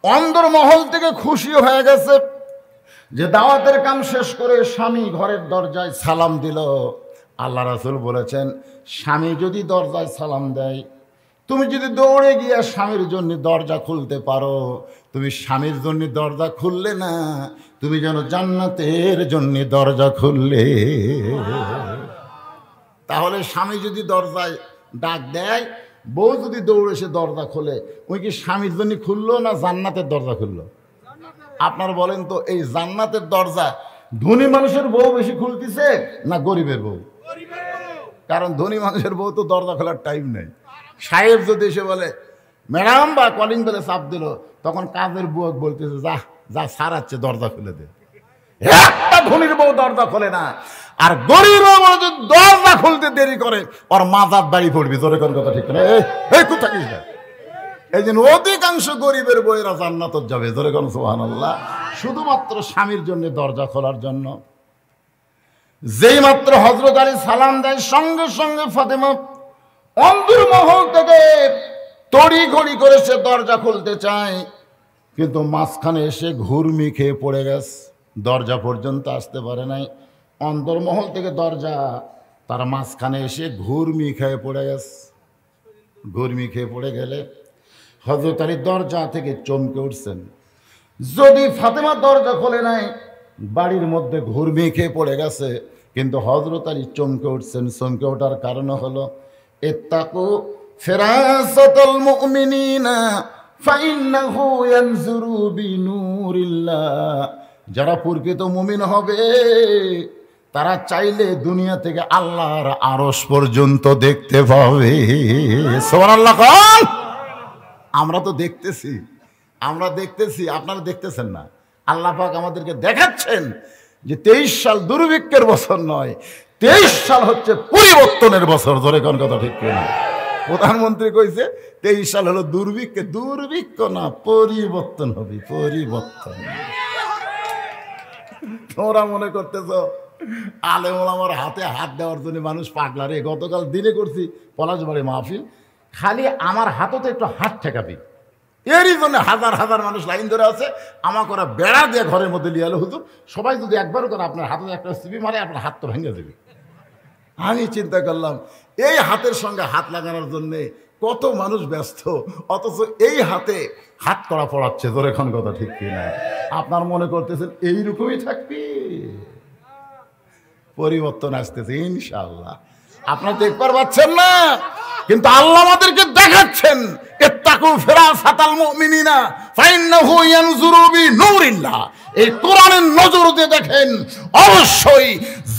S1: অন্দরমহল থেকে খুশি হয়ে গেছে যে দাওয়াতের কাম শেষ করে স্বামী ঘরের দরজায় সালাম দিল। আল্লাহ রাসূল বলেছেন, স্বামী যদি দরজায় সালাম দেয়, তুমি যদি দৌড়ে গিয়ে স্বামীর জন্য দরজা খুলতে পারো, তুমি স্বামীর জন্য দরজা খুললে না, তুমি যেন জান্নাতের জন্য দরজা খুললে। তাহলে স্বামী যদি দরজায় ডাক দেয়, বউ যদি দৌড়ে এসে দরজা খোলে, ওই কি স্বামীর জন্য খুললো না জান্নাতের দরজা খুললো? আপনার বলেন তো, এই জান্নাতের দরজা ধনী মানুষের বউ বেশি খুলতেছে না গরিবের বউ? কারণ ধনী মানুষের বউ তো দরজা খোলার টাইম নেই। সাহেব যদি এসে বলে ম্যাডাম বা কলিং বেলে চাপ দিল, তখন কাজের বুয়ক বলতেছে যা যা সারাচ্ছে দরজা খুলে দে। একটা ধনীর বউ দরজা খোলে না, আর গরিব যদি দরজা খুলতে দেরি করে ওর মাজার বাড়ি পড়বি। জোরে কোন কথা ঠিক না? এই কোথা থাকিস না? এই জন্য অধিকাংশ গরিবের বউয়েরা জান্নাতে যাবে। জোরে কোন সুবহানাল্লাহ। শুধুমাত্র স্বামীর জন্য দরজা খোলার জন্য। যেই মাত্র হযরত আলী সালাম দেয়, সঙ্গে সঙ্গে ফাতেমা অন্দরমহল থেকে তড়ি ঘড়ি করে সে দরজা খুলতে চায়, কিন্তু মাঝখানে এসে ঘুরমি খেয়ে পড়ে গেছে, দরজা পর্যন্ত আসতে পারে নাই। অন্দরমহল থেকে দরজা, তার মাঝখানে এসে ঘুরমি খেয়ে পড়ে গেছে। ঘুরমি খেয়ে পড়ে গেলে হযরত আলী দরজা থেকে চমকে উঠছেন। যদি ফাতেমা দরজা খোলে নাই, বাড়ির মধ্যে ঘুরমি খেয়ে পড়ে গেছে, কিন্তু হযরত আলী চমকে উঠছেন। চমকে ওঠার কারণ হলো ইত্তাকু ফিরাসাতাল মুমিনিনা ফাইন্নাহু ইয়ানজুরু বিনুরিল্লাহ। যারা প্রকৃত মুমিন হবে তারা চাইলে দুনিয়া থেকে আল্লাহর আরশ পর্যন্ত দেখতে পাবে। সুবহানাল্লাহ। আমরা তো দেখতেছি, আমরা দেখতেছি, আপনারা দেখতেছেন না। আল্লাহ পাক আমাদেরকে দেখাচ্ছেন যে 23 সাল দুর্ভিক্ষের বছর নয়, 23 সাল হচ্ছে পরিবর্তনের বছর। ধরে কোন কথা ঠিক কিনা? প্রধানমন্ত্রী কইছে 23 সাল হলো দুর্ভিক্ষে। দুর্ভিক্ষ না, পরিবর্তন হবে, পরিবর্তন। তোমরা মনে করতেছ আলেম ওলামার হাতে হাত দেওয়ার জন্য মানুষ পাগলা রে। গতকাল দিনে করছি পলাশবাড়ি মাহফিল, খালি আমার হাততে একটু হাত ঠেকাবি, এরই জন্য হাজার হাজার মানুষ লাইন ধরে আছে। আমাকে ওরা বেড়া দিয়ে ঘরের মধ্যে নিয়ে এলো, হুজুর সবাই যদি একবার করে আপনার হাতে একটা সিবি মারে, আপনার হাত তো ভেঙে দেবে। আমি চিন্তা করলাম এই হাতের সঙ্গে হাত লাগানোর জন্যে কত মানুষ ব্যস্ত, অথচ এই হাতে হাত করা পড়াচ্ছে। তোর এখন কথা ঠিক কিনা? আপনার মনে করতেছেন এইরকমই থাকবি? পরিবর্তন আসতেছে ইনশাআল্লাহ। আপনারা দেখবার পাচ্ছেন না, কিন্তু আল্লাহ আমাদেরকে দেখাচ্ছেন ইত্তাকু ফিরাসাতাল মুমিনিনা ফাইন্নাহু ইয়ানজুরু বিনুরিল্লাহ। এই কোরআনের নজর দিয়ে দেখেন, অবশ্যই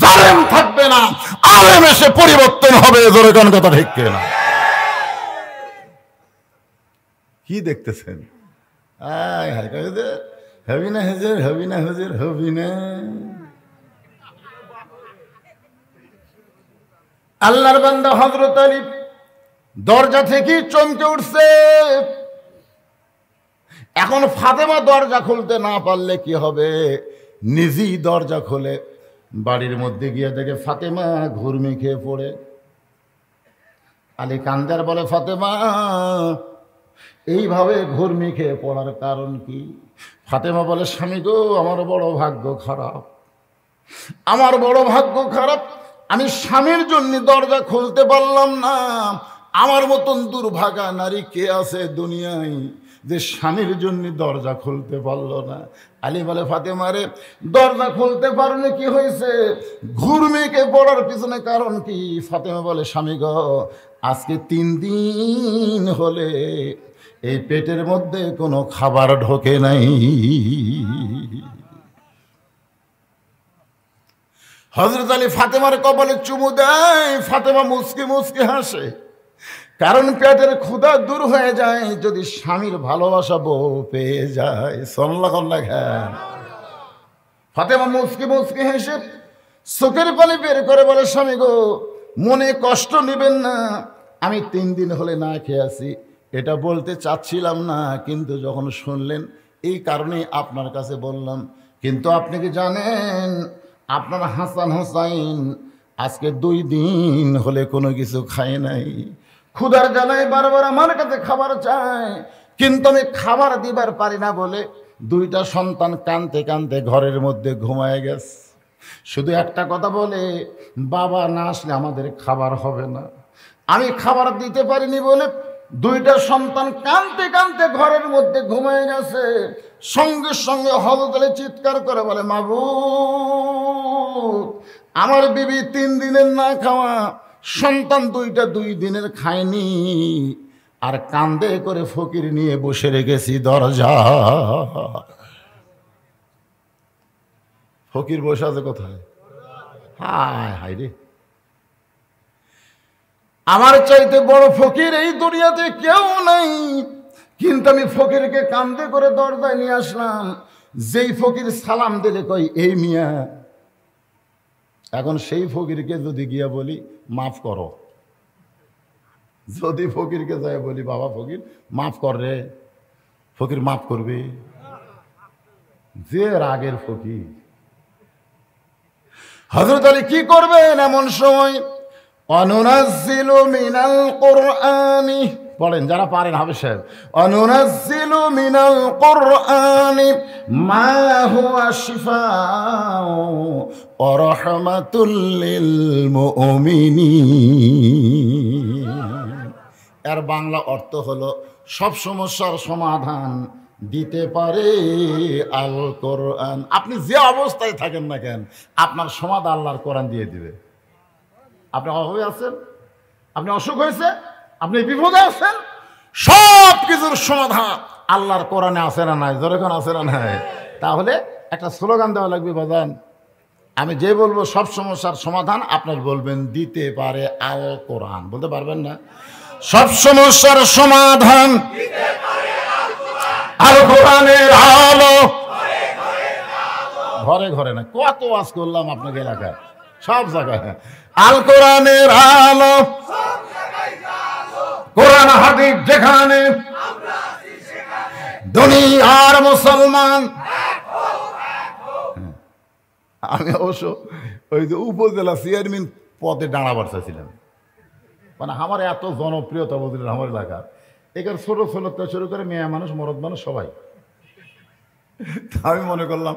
S1: জালেম থাকবে না, আলেম এসে পরিবর্তন হবে। জোরে কোন কথা ঠিক কিনা? কি দেখতেছেন? আয় হায়, হবি না হুজুর, হবি না হুজুর, হবি না। আল্লাহর বান্দা হযরত আলী দরজা থেকে চমকে উঠছে। এখন ফাতেমা দরজা খুলতে না পারলে কি হবে? নিজেই দরজা খোলে, বাড়ির মধ্যে গিয়ে দেখে ফাতেমা ঘুরমি খেয়ে পড়ে। আলী কান্দার বলে, ফাতেমা এইভাবে ঘুরমি খেয়ে পড়ার কারণ কি? ফাতেমা বলে, স্বামী গো, আমার বড় ভাগ্য খারাপ, আমার বড় ভাগ্য খারাপ। আমি স্বামীর জন্য দরজা খুলতে পারলাম না। আমার মতন দুর্ভাগা নারী কে আছে দুনিয়ায় যে স্বামীর জন্য দরজা খুলতে পারলো না? আলী বলে, ফাতেমা রে, দরজা খুলতে পারলে কি হয়েছে? ঘুরমিকে পড়ার পিছনে কারণ কি? ফাতেমা বলে, স্বামী গো, আজকে 3 দিন হলে এই পেটের মধ্যে কোনো খাবার ঢোকে নাই। হযরত আলী ফাতেমার কপালে চুমু দেয়। ফাতেমা মুচকি মুচকি হাসে, কারণ পেটের ক্ষুধা দূর হয়ে যায় যদি স্বামীর ভালোবাসা বউ পেয়ে যায়। সাল্লাল্লাহু আলাইহি। ফাতেমা মুচকি মুচকি হেসে চোখের পানি বের করে বলে, স্বামী গো, মনে কষ্ট নেবেন না, আমি 3 দিন হলে না খেয়ে আছি, এটা বলতে চাচ্ছিলাম না, কিন্তু যখন শুনলেন এই কারণেই আপনার কাছে বললাম। কিন্তু আপনি কি জানেন আপনার হাসান হোসাইন আজকে 2 দিন হলে কোনো কিছু খায় নাই, ক্ষুধার জ্বালায় বারবার আমার কাছে খাবার চায়, কিন্তু আমি খাবার দিবার পারি না বলে 2টা সন্তান কাঁদতে কাঁদতে ঘরের মধ্যে ঘুমায় গেছে। শুধু একটা কথা বলে, বাবা না আসলে আমাদের খাবার হবে না। আমি খাবার দিতে পারিনি বলে 2টা সন্তান কাঁদতে কাঁদতে ঘরের মধ্যে ঘুমিয়ে গেছে। সঙ্গে সঙ্গে হযরত আলী চিৎকার করে বলে, মাবুদ, আমার বিবি 3 দিনের না খাওয়া, সন্তান 2টা 2 দিনের খায়নি, আর কান্দে করে ফকির নিয়ে বসে রেখেছি দরজা। ফকির বসে আছে কোথায়? হায় হায় রে, আমার চাইতে বড় ফকির এই দুনিয়াতে কেউ নাই। কিন্তু আমি ফকিরকে কান্দে করে দরজায় নিয়ে আসলাম। যেই ফকির সালাম দিলে কই, এই মিয়া। এখন সেই ফকিরকে যদি গিয়া বলি মাফ করো, যদি ফকিরকে যাই বলি বাবা ফকির মাফ কর রে, ফকির মাফ করবে? যে রাগের ফকির। হযরত আলী কি করবেন এমন সময়? অনুনাজ্জিলু মিনাল কুরআনি, বলেন যারা পারেন হাফেজ সাহেব, অনুনাজ্জিলু মিনাল কুরআনি মা হুয়া শিফাউ ওয়া রাহমাতুল লিল মুমিনিন। এর বাংলা অর্থ হলো সব সমস্যার সমাধান দিতে পারে আল কোরআন। আপনি যে অবস্থায় থাকেন না কেন, আপনার সমাধান আল্লাহর কোরআন দিয়ে দিবে। আপনি অভাবে আছেন, আপনি অসুখ হয়েছে, আপনি বিপদে আছেন, সব কিছুর সমাধান আল্লাহর কোরআনে আছে না নাই? যখন আছে না নাই, তাহলে একটা স্লোগান দেওয়া লাগবে, বাজান আমি যে বলবো সব সমস্যার সমাধান, আপনার বলবেন দিতে পারে আল কোরআন। বলতে পারবেন না? সব সমস্যার সমাধান আল কোরআনের আলো। ঘরে ঘরে না, কত ওয়াজ করলাম আপনাকে এলাকায়, সব জায়গায় আল কোরআনের আলো। কোরআন হাদিস যেখানে, দুনিয়ার মুসলমান। আমি অবশ্য ওই যে উপজেলা চেয়ারম্যান পদে দাঁড়াবার চাইছিলাম, মানে আমার এত জনপ্রিয়তা বুঝলেন আমার এলাকার। এখানে ছোট ছোট শুরু করে মেয়ে মানুষ, মরদ মানুষ সবাই। আমি মনে করলাম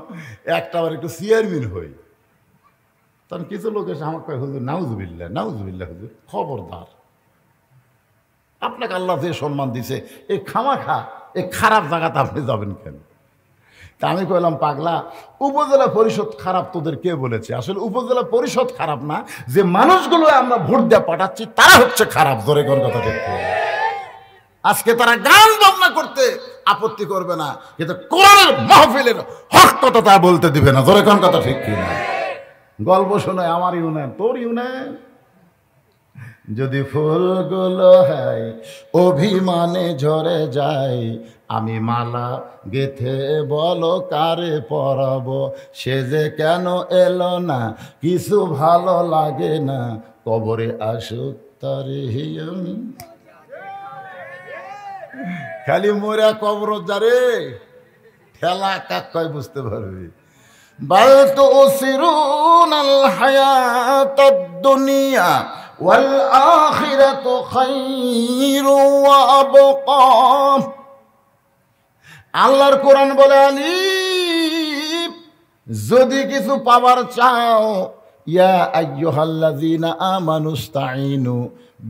S1: একটা আবার একটু চেয়ারম্যান হই। তখন কিছু লোক এসে আমাকে কয়, হুজুর নাউজুবিল্লাহ, নাউজুবিল্লাহ হুজুর, খবরদার, আপনাকে আল্লাহ যে সম্মান দিছে এই খামাখা এই খারাপ জায়গাতে আপনি যাবেন কেন? তা আমি কইলাম, পাগলা, উপজেলা পরিষদ খারাপ তোদের কে বলেছে? আসলে উপজেলা পরিষদ খারাপ না, যে মানুষগুলো আমরা ভোট দিয়ে পাঠাচ্ছি তারা হচ্ছে খারাপ। জোরে কোন কথা ঠিক? আজকে তারা গান বাজনা করতে আপত্তি করবে না, কিন্তু কোরআনের মাহফিলের হক কথা তা বলতে দিবে না। জোরে কোন কথা ঠিক কিনা? গল্প শোনায় আমার ইউনিয়ন, তোর ইউনিয়ন। যদি ফুলগুলো হয় অভিমানে ঝরে যায়, আমি মালা গেথে বলো কারে পরাবো, সে যে কেন এলো না, কিছু ভালো লাগে না, কবরে আসুক তারে আমি। খালি মোরা কবর যারে ঠেলা কাক কয় বুঝতে পারবি। বাল তুসিরুনাল হায়াতাদ দুনিয়া ওয়াল আখিরাতু খায়রু ওয়া আবকা। আল্লাহর কোরআন বলে, আলী যদি কিছু পাবার চাও, ইয়া আইয়ুহাল্লাযীনা আমানুস্তাঈনু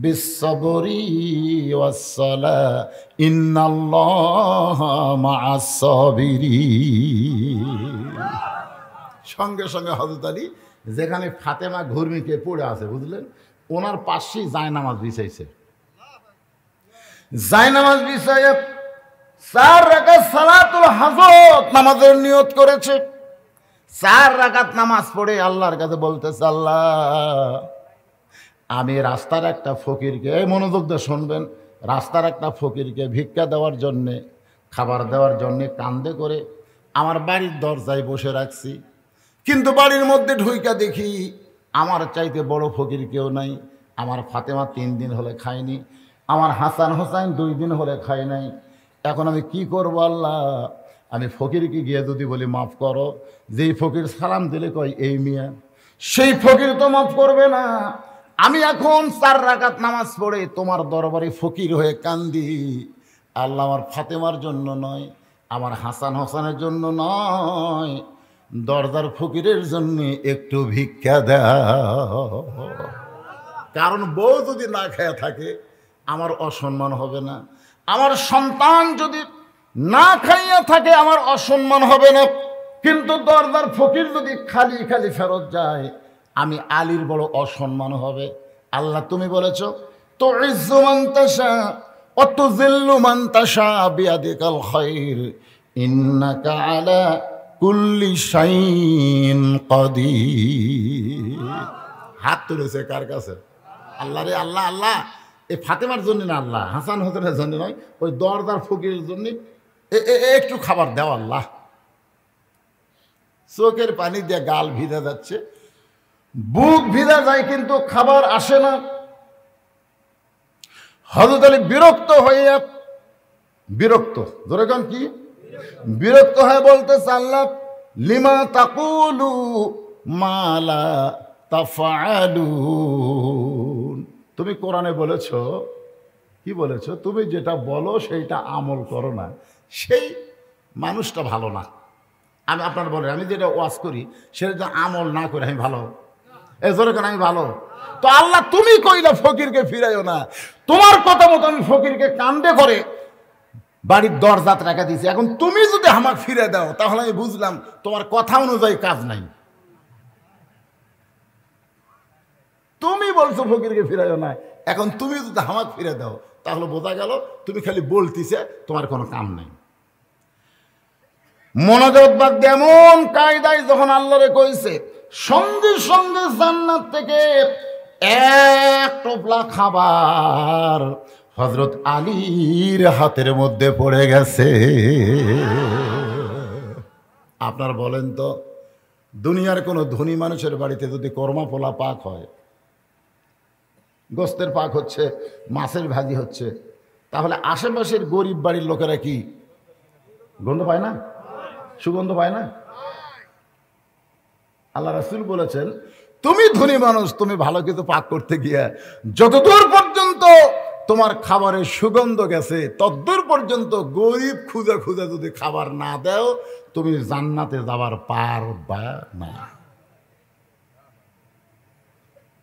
S1: বিস-সাবরি ওয়াস-সালাহ ইন্নাল্লাহা মা'আস-সাবিরিন। সঙ্গে সঙ্গে হযরত আলী যেখানে ফাতেমা ঘুরমিকে পড়ে আছে বুঝলেন, ওনার পাশেই জায়নামাজ বিছাইছে। জায়নামাজ বিছাইয়ে 4 রাকাত সালাতুল হাজত নামাজের নিয়ত করেছে। 4 রাকাত নামাজ পড়ে আল্লাহর কাছে বলতেছে, আল্লাহ আমি রাস্তার একটা ফকিরকে, এই মনোযোগ দিয়ে শুনবেন, রাস্তার একটা ফকিরকে ভিক্ষা দেওয়ার জন্যে, খাবার দেওয়ার জন্যে কান্দে করে আমার বাড়ির দরজায় বসে রাখছি, কিন্তু বাড়ির মধ্যে ঢুইকা দেখি আমার চাইতে বড় ফকির কেউ নাই। আমার ফাতেমা 3 দিন হলে খায়নি, আমার হাসান হোসাইন 2 দিন হলে খাই নাই, এখন আমি কি করব আল্লাহ? আমি ফকিরকে গিয়ে যদি বলি মাফ করো, যেই ফকির সালাম দিলে কয় এই মিয়া, সেই ফকির তো মাফ করবে না। আমি এখন 4 রাকাত নামাজ পড়ে তোমার দরবারে ফকির হয়ে কান্দি, আল্লাহ আমার ফাতেমার জন্য নয়, আমার হাসান হোসেনের জন্য নয়, দরজার ফকিরের জন্য একটু ভিক্ষা দাও। কারণ বউ যদি না খেয়ে থাকে আমার অসম্মান হবে না, আমার সন্তান যদি না খাইয়া থাকে আমার অসম্মান হবে না, কিন্তু দরজার ফকির যদি খালি খালি ফেরত যায় আমি আলীর বড় অসম্মান হবে। আল্লাহ তুমি বলেছো তো ইজ্জু মান তাশা ওয়া তুযিল্লু মান তাশা বিয়াদিকাল খায়র ইন্নাকা আলা কুল্লি শাইইন কাদির। হাত তুলেছে কার কাছে? আল্লাহ রে আল্লাহ, আল্লাহ এই ফাতেমার জন্য না, আল্লাহ হাসান হোসেনের জন্য নয়, ওই দরদার ফকিরের জন্য একটু খাবার দাও আল্লাহ। চোখের পানি দিয়ে গাল ভিজা যাচ্ছে, বুক ভিজা যায়, কিন্তু খাবার আসে না। হযরত আলী বিরক্ত হয়ে, বিরক্ত জোরে গান কি, বিরক্ত হয়ে বলতেছে আল্লাহ লিমা তাকুলু মা লা তাফআলুন। তুমি কোরআনে বলেছো, কি বলেছো? তুমি যেটা বলো সেইটা আমল করো না, সেই মানুষটা ভালো না। আমি আপনার বলেন, আমি যেটা ওয়াজ করি সেটা আমল না করে আমি ভালো, এই জোরে কেন আমি ভালো? তো আল্লাহ তুমি কইলা ফকিরকে ফিরাইও না, তোমার কথা মতো আমি ফকিরকে কান্দে করে বাড়ির দরজাত রাখা দিয়েছি। এখন তুমি যদি আমাকে ফিরে দাও তাহলে আমি বুঝলাম তোমার কথা অনুযায়ী কাজ নাই। তুমি বলছো ফকিরকে ফিরাইও না, এখন তুমি যদি আমাকে ফিরে দাও তাহলে বোঝা গেল তুমি খালি বলতিছে, তোমার কোনো কাম নাই। মনোযোগ বাদ দিয়ে এমন কায়দায় যখন আল্লাহরে কইছে, সঙ্গে সঙ্গে জান্নাত থেকে 1 টোপলা খাবার হযরত আলীর হাতের মধ্যে পড়ে গেছে। আপনার বলেন তো, দুনিয়ার কোনো ধনী মানুষের বাড়িতে যদি কর্মা পোলা পাক হয়, গোস্তের পাক হচ্ছে, মাছের ভাজি হচ্ছে, তাহলে আশেপাশের গরিব বাড়ির লোকেরা কি গন্ধ পায় না? সুগন্ধ পায় না? আল্লাহ রাসূল বলেছেন, তুমি ধনী মানুষ, তুমি ভালো কিছু পাক করতে গিয়া যতদূর পর্যন্ত তোমার খাবারের সুগন্ধ গেছে ততদূর পর্যন্ত গরিব খুঁজে খুঁজে যদি খাবার না দাও তুমি জান্নাতে যাবার পারবা না।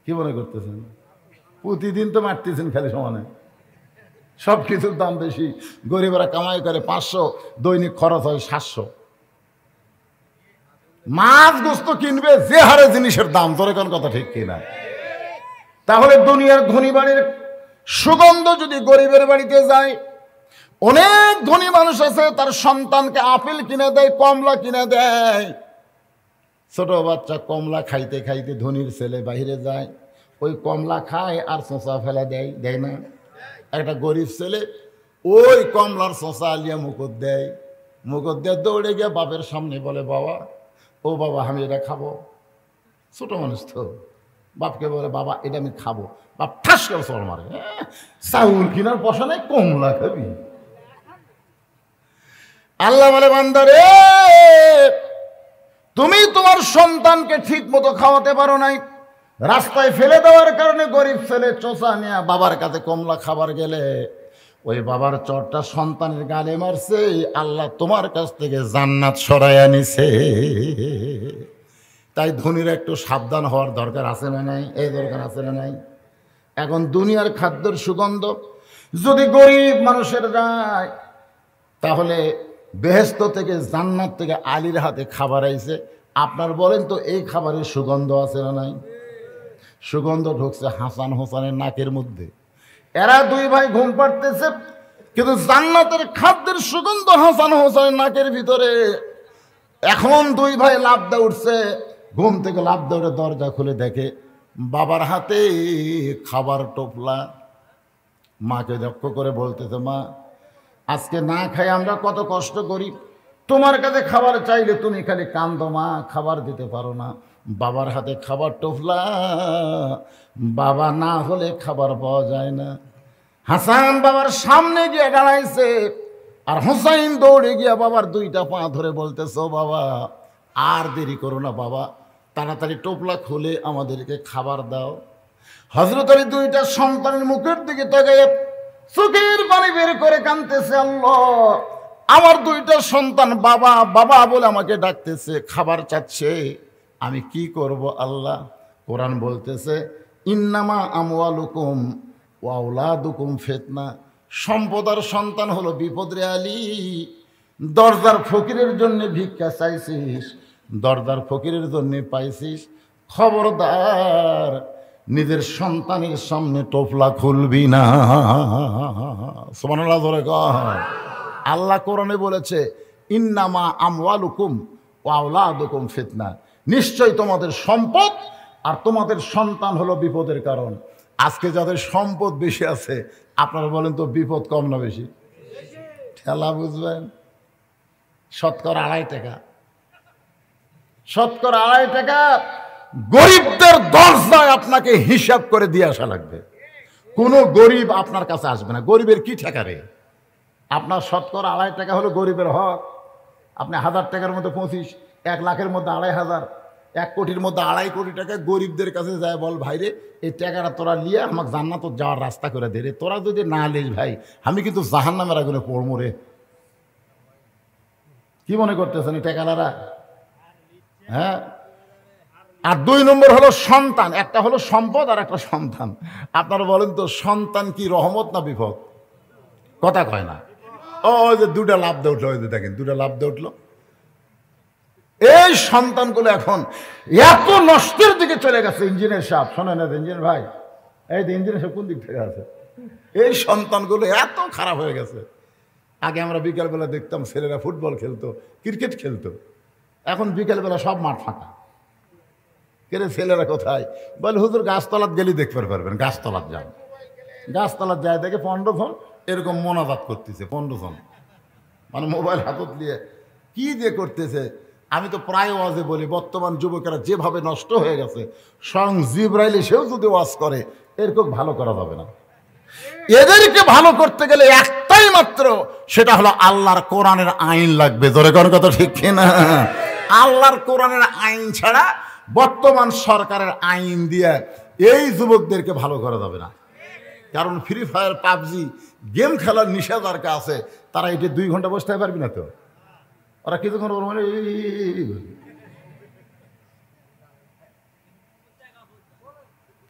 S1: কি মনে করতেছেন? প্রতিদিন তো মারতেছেন খালি সমানে, সব কিছুর দাম বেশি, গরিবেরা কামাই করে 500, দৈনিক খরচ হয় 700। মাছ গোস্ত কিনবে যে হারে জিনিসের দাম, তোর কোন কথা ঠিক কিনা? তাহলে দুনিয়ার ধনী বাড়ির সুগন্ধ যদি গরিবের বাড়িতে যায়, অনেক ধনী মানুষ আছে তার সন্তানকে আপেল কিনে দেয়, কমলা কিনে দেয়। ছোট বাচ্চা কমলা খাইতে খাইতে ধনীর ছেলে বাইরে যায়, ওই কমলা খায় আর চোঁচা ফেলা দেয়, দেয় না? একটা গরিব ছেলে ওই কমলার চোঁচা আলিয়া মুকুট দেয়, মুকুট দিয়ে দৌড়ে গিয়ে বাপের সামনে বলে, বাবা ও বাবা আমি এটা খাবো। ছোট মানুষ তো, বাপকে বলে বাবা এটা আমি খাবো, বাপ ঠাস করে চড় মারে, চাউল কিনার পয়সা নেই, কমলা খাবি? আল্লাহ বলে, বান্দারে তুমি তোমার সন্তানকে ঠিক মতো খাওয়াতে পারো নাই, রাস্তায় ফেলে দেওয়ার কারণে গরিব ছেলে চোঁচা নিয়ে বাবার কাছে কমলা খাবার গেলে ওই বাবার চরটা সন্তানের গালে মারছে, আল্লাহ তোমার কাছ থেকে জান্নাত সরাইয়া নিছে। তাই ধনীরা একটু সাবধান হওয়ার দরকার আছে না নাই? এই দরকার আছে না নাই? এখন দুনিয়ার খাদ্যের সুগন্ধ যদি গরিব মানুষের যায়, তাহলে বেহেশত থেকে জান্নাত থেকে আলীর হাতে খাবার আইছে, আপনার বলেন তো এই খাবারের সুগন্ধ আছে না নাই? সুগন্ধ ঢুকছে হাসান হোসেনের নাকের মধ্যে। এরা 2 ভাই ঘুম পাড়তেছে, কিন্তু জান্নাতের খাদ্যের সুগন্ধ হাসান হোসেনের নাকের ভিতরে। এখন 2 ভাই লাফ দিয়ে উঠছে, ঘুম থেকে লাফ দিয়ে দরজা খুলে দেখে বাবার হাতে খাবার টোপলা। মাকে লক্ষ্য করে বলতেছে, মা আজকে না খাই আমরা কত কষ্ট করি, তোমার কাছে খাবার চাইলে তুমি খালি কান্দো, মা খাবার দিতে পারো না। বাবার হাতে খাবার টোপলা, বাবা না হলে খাবার পাওয়া যায় না। হাসান বাবার সামনে গিয়ে দাঁড়াইছে, আর হুসাইন দৌড়ে গিয়া বাবার দুইটা পা ধরে বলতেছে, ও বাবা আর দেরি করো না বাবা, তাড়াতাড়ি টোপলা খুলে আমাদেরকে খাবার দাও। হযরত আলী দুইটা সন্তানের মুখের দিকে তাকিয়ে চোখের পানি বের করে কাঁদতেছে, আল্লাহ আমার দুইটা সন্তান বাবা বাবা বলে আমাকে ডাকতেছে, খাবার চাচ্ছে, আমি কি করব আল্লাহ? কোরআন বলতেছে, ইন্নামা আমওয়ালুকুম ওয়া আওলাদুকুম ফিতনা, সম্পদ আর সন্তান হলো বিপদ রে আলী। দরজার ফকিরের জন্য ভিক্ষা চাইছিস, দরজার ফকিরের জন্য পাইছিস, খবরদার নিজের সন্তানের সামনে টোপলা খুলবি না। সুবহানাল্লাহ জোরে কর। আল্লাহ কোরআনে বলেছে, ইন্নামা আমওয়ালুকুম ওয়া আওলাদুকুম ফিতনা, নিশ্চয় তোমাদের সম্পদ আর তোমাদের সন্তান হলো বিপদের কারণ। আজকে যাদের সম্পদ বেশি আছে, আপনারা বলেন তো বিপদ কম না বেশি? ঠেলা বুঝবেন, শতকরা 2.5 টাকা, শতকরা 2.5 টাকা গরিবদের দরজায় আপনাকে হিসাব করে দিয়ে আসা লাগবে। কোনো গরিব আপনার কাছে আসবে না। গরিবের কি ঠেকা রে? আপনার শতকরা 2.5 টাকা হলো গরিবের হক। আপনি 1000 টাকার মধ্যে 25, 1 লাখের মধ্যে 2.500, 1 কোটির মধ্যে 2.5 কোটি টাকা গরিবদের কাছে যায়, বল ভাই রে এই টাকাটা তোরা লিয়ে আমাকে জান্নাত যাওয়ার রাস্তা করে দে রে, তোরা যদি না লিস ভাই আমি কিন্তু জাহান্নামের আগুনে পড়বো রে। কি মনে করতেছেন এই টাকালারা? হ্যাঁ। আর 2 নম্বর হলো সন্তান। একটা হলো সম্পদ আর একটা সন্তান। আপনারা বলেন তো সন্তান কি রহমত না বিপদ? কথা কয় না। ওই যে 2টা লাভ দিয়ে উঠলো, ওই যে দেখেন 2টা লাভ দিয়ে উঠলো। এই সন্তানগুলো এখন এত নষ্টের দিকে চলে গেছে। ইঞ্জিনিয়ার সাহেব শোনেন, ইঞ্জিনিয়ার ভাই, এই ইঞ্জিনিয়ার সাহেব কোন দিক থেকে আছে? এই সন্তানগুলো এত খারাপ হয়ে গেছে। আগে আমরা বিকালবেলা দেখতাম ছেলেরা ফুটবল খেলতো, ক্রিকেট খেলতো, এখন বিকালবেলা সব মাঠ ফাঁকা। কেরে ছেলেরা কোথায়? বলে হুজুর গাছতলাত গেলে দেখতে পারবেন, গাছতলাত যান। গাছতলাত যায় দেখে 15 জন এরকম মোনাজাত করতেছে, 15 জন মানে মোবাইল হাতত নিয়ে কি দিয়ে করতেছে। আমি তো প্রায় ওয়াজে বলি, বর্তমান যুবকেরা যেভাবে নষ্ট হয়ে গেছে, স্বয়ং জিবরাইল সেও যদি ওয়াজ করে এরকম ভালো করা যাবে না। এদেরকে ভালো করতে গেলে একটাই মাত্র, সেটা হলো আল্লাহর কোরআনের আইন লাগবে। জোরে কোন কথা ঠিক কিনা? আল্লাহর কোরআনের আইন ছাড়া বর্তমান সরকারের আইন দিয়ে এই যুবকদেরকে ভালো করা যাবে না। কারণ ফ্রি ফায়ার, পাবজি গেম খেলার নিষেধাজ্ঞা আছে, তারা এটা 2 ঘন্টা বসতে পারবি না। তো ওরা কিছুক্ষণ মানে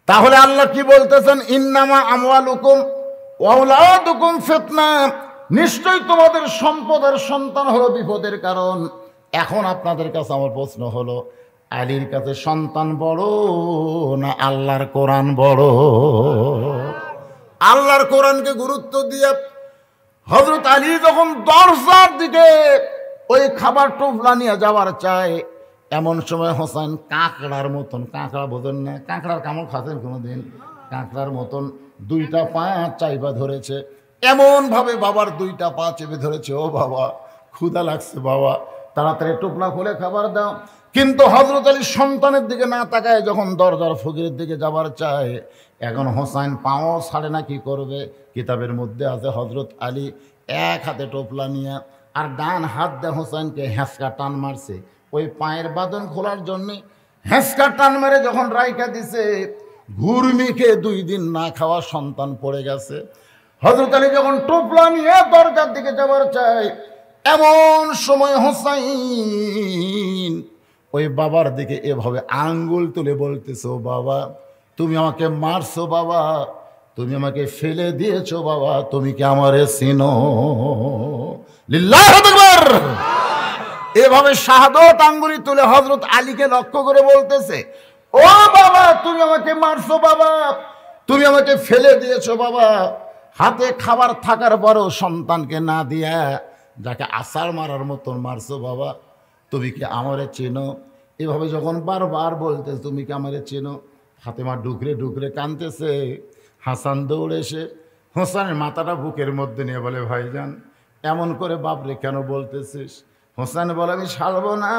S1: তাহলে আল্লাহ কি বলতেছেন? ইন্নামা আমওয়ালুকুম ওয়া আওলাদুকুম ফিতনা, নিশ্চয় তোমাদের সম্পদ আর সন্তান হলো বিপদের কারণ। এখন আপনাদের কাছে আমার প্রশ্ন হলো, আলীর কাছে সন্তান বড় না আল্লাহর কোরআন বড়? আল্লাহর কোরআনকে গুরুত্ব দিয়ে হযরত আলী যখন দরজার দিকে ওই খাবার টোপলা নিয়ে যাওয়ার চায়, এমন সময় হোসেন কাঁকড়ার মতন, কাঁকড়া বোঝেন না, কাঁকড়ার কামড় খাচ্ছেন কোনোদিন? কাঁকড়ার মতন 2টা পা চাইবা ধরেছে, এমনভাবে বাবার 2টা পা চেপে ধরেছে। ও বাবা ক্ষুধা লাগছে বাবা, তাড়াতাড়ি টোপলা খুলে খাবার দাও। কিন্তু হযরত আলী সন্তানের দিকে না তাকায় যখন দরজার ফকিরের দিকে যাবার চায়, এখন হোসাইন পাও ছাড়ে না, কি করবে? কিতাবের মধ্যে আছে হযরত আলী এক হাতে টোপলা নিয়ে আর ডান হাত দিয়ে হোসাইনকে হ্যাঁচকা টান মারছে। ওই পায়ের বাঁধন খোলার জন্যে হ্যাঁচকা টান মেরে যখন রাইখা দিছে, ঘুরমিকে 2 দিন না খাওয়া সন্তান পড়ে গেছে। হযরত আলী যখন টোপলা নিয়ে দরজার দিকে যাবার চায়, এমন সময় হোসাইন ওই বাবার দিকে এভাবে আঙ্গুল তুলে বলতেছো, বাবা তুমি আমাকে মারছো, বাবা তুমি আমাকে ফেলে দিয়েছো, বাবা তুমি কি আমারে চিনো? লিল্লাহু আকবার। এভাবে শাহাদত আঙ্গুলি তুলে হযরত আলীকে লক্ষ্য করে বলতেছে, ও বাবা তুমি আমাকে মারছো, বাবা তুমি আমাকে ফেলে দিয়েছো, বাবা হাতে খাবার থাকার পরও সন্তানকে না দিয়া যাকে আছাড় মারার মতন মারছো, বাবা তুমি কি আমারে চেনো? এভাবে যখন বারবার বলতে তুমি কি আমারে চেনো, ফাতেমা ডুকরে ডুকরে কাঁদতেছে। হাসান দৌড়ে এসে হোসেনের মাথাটা বুকের মধ্যে নিয়ে বলে, ভাইজান এমন করে বাপরে কেন বলতেছিস? হোসেন বলে, আমি ছাড়বো না,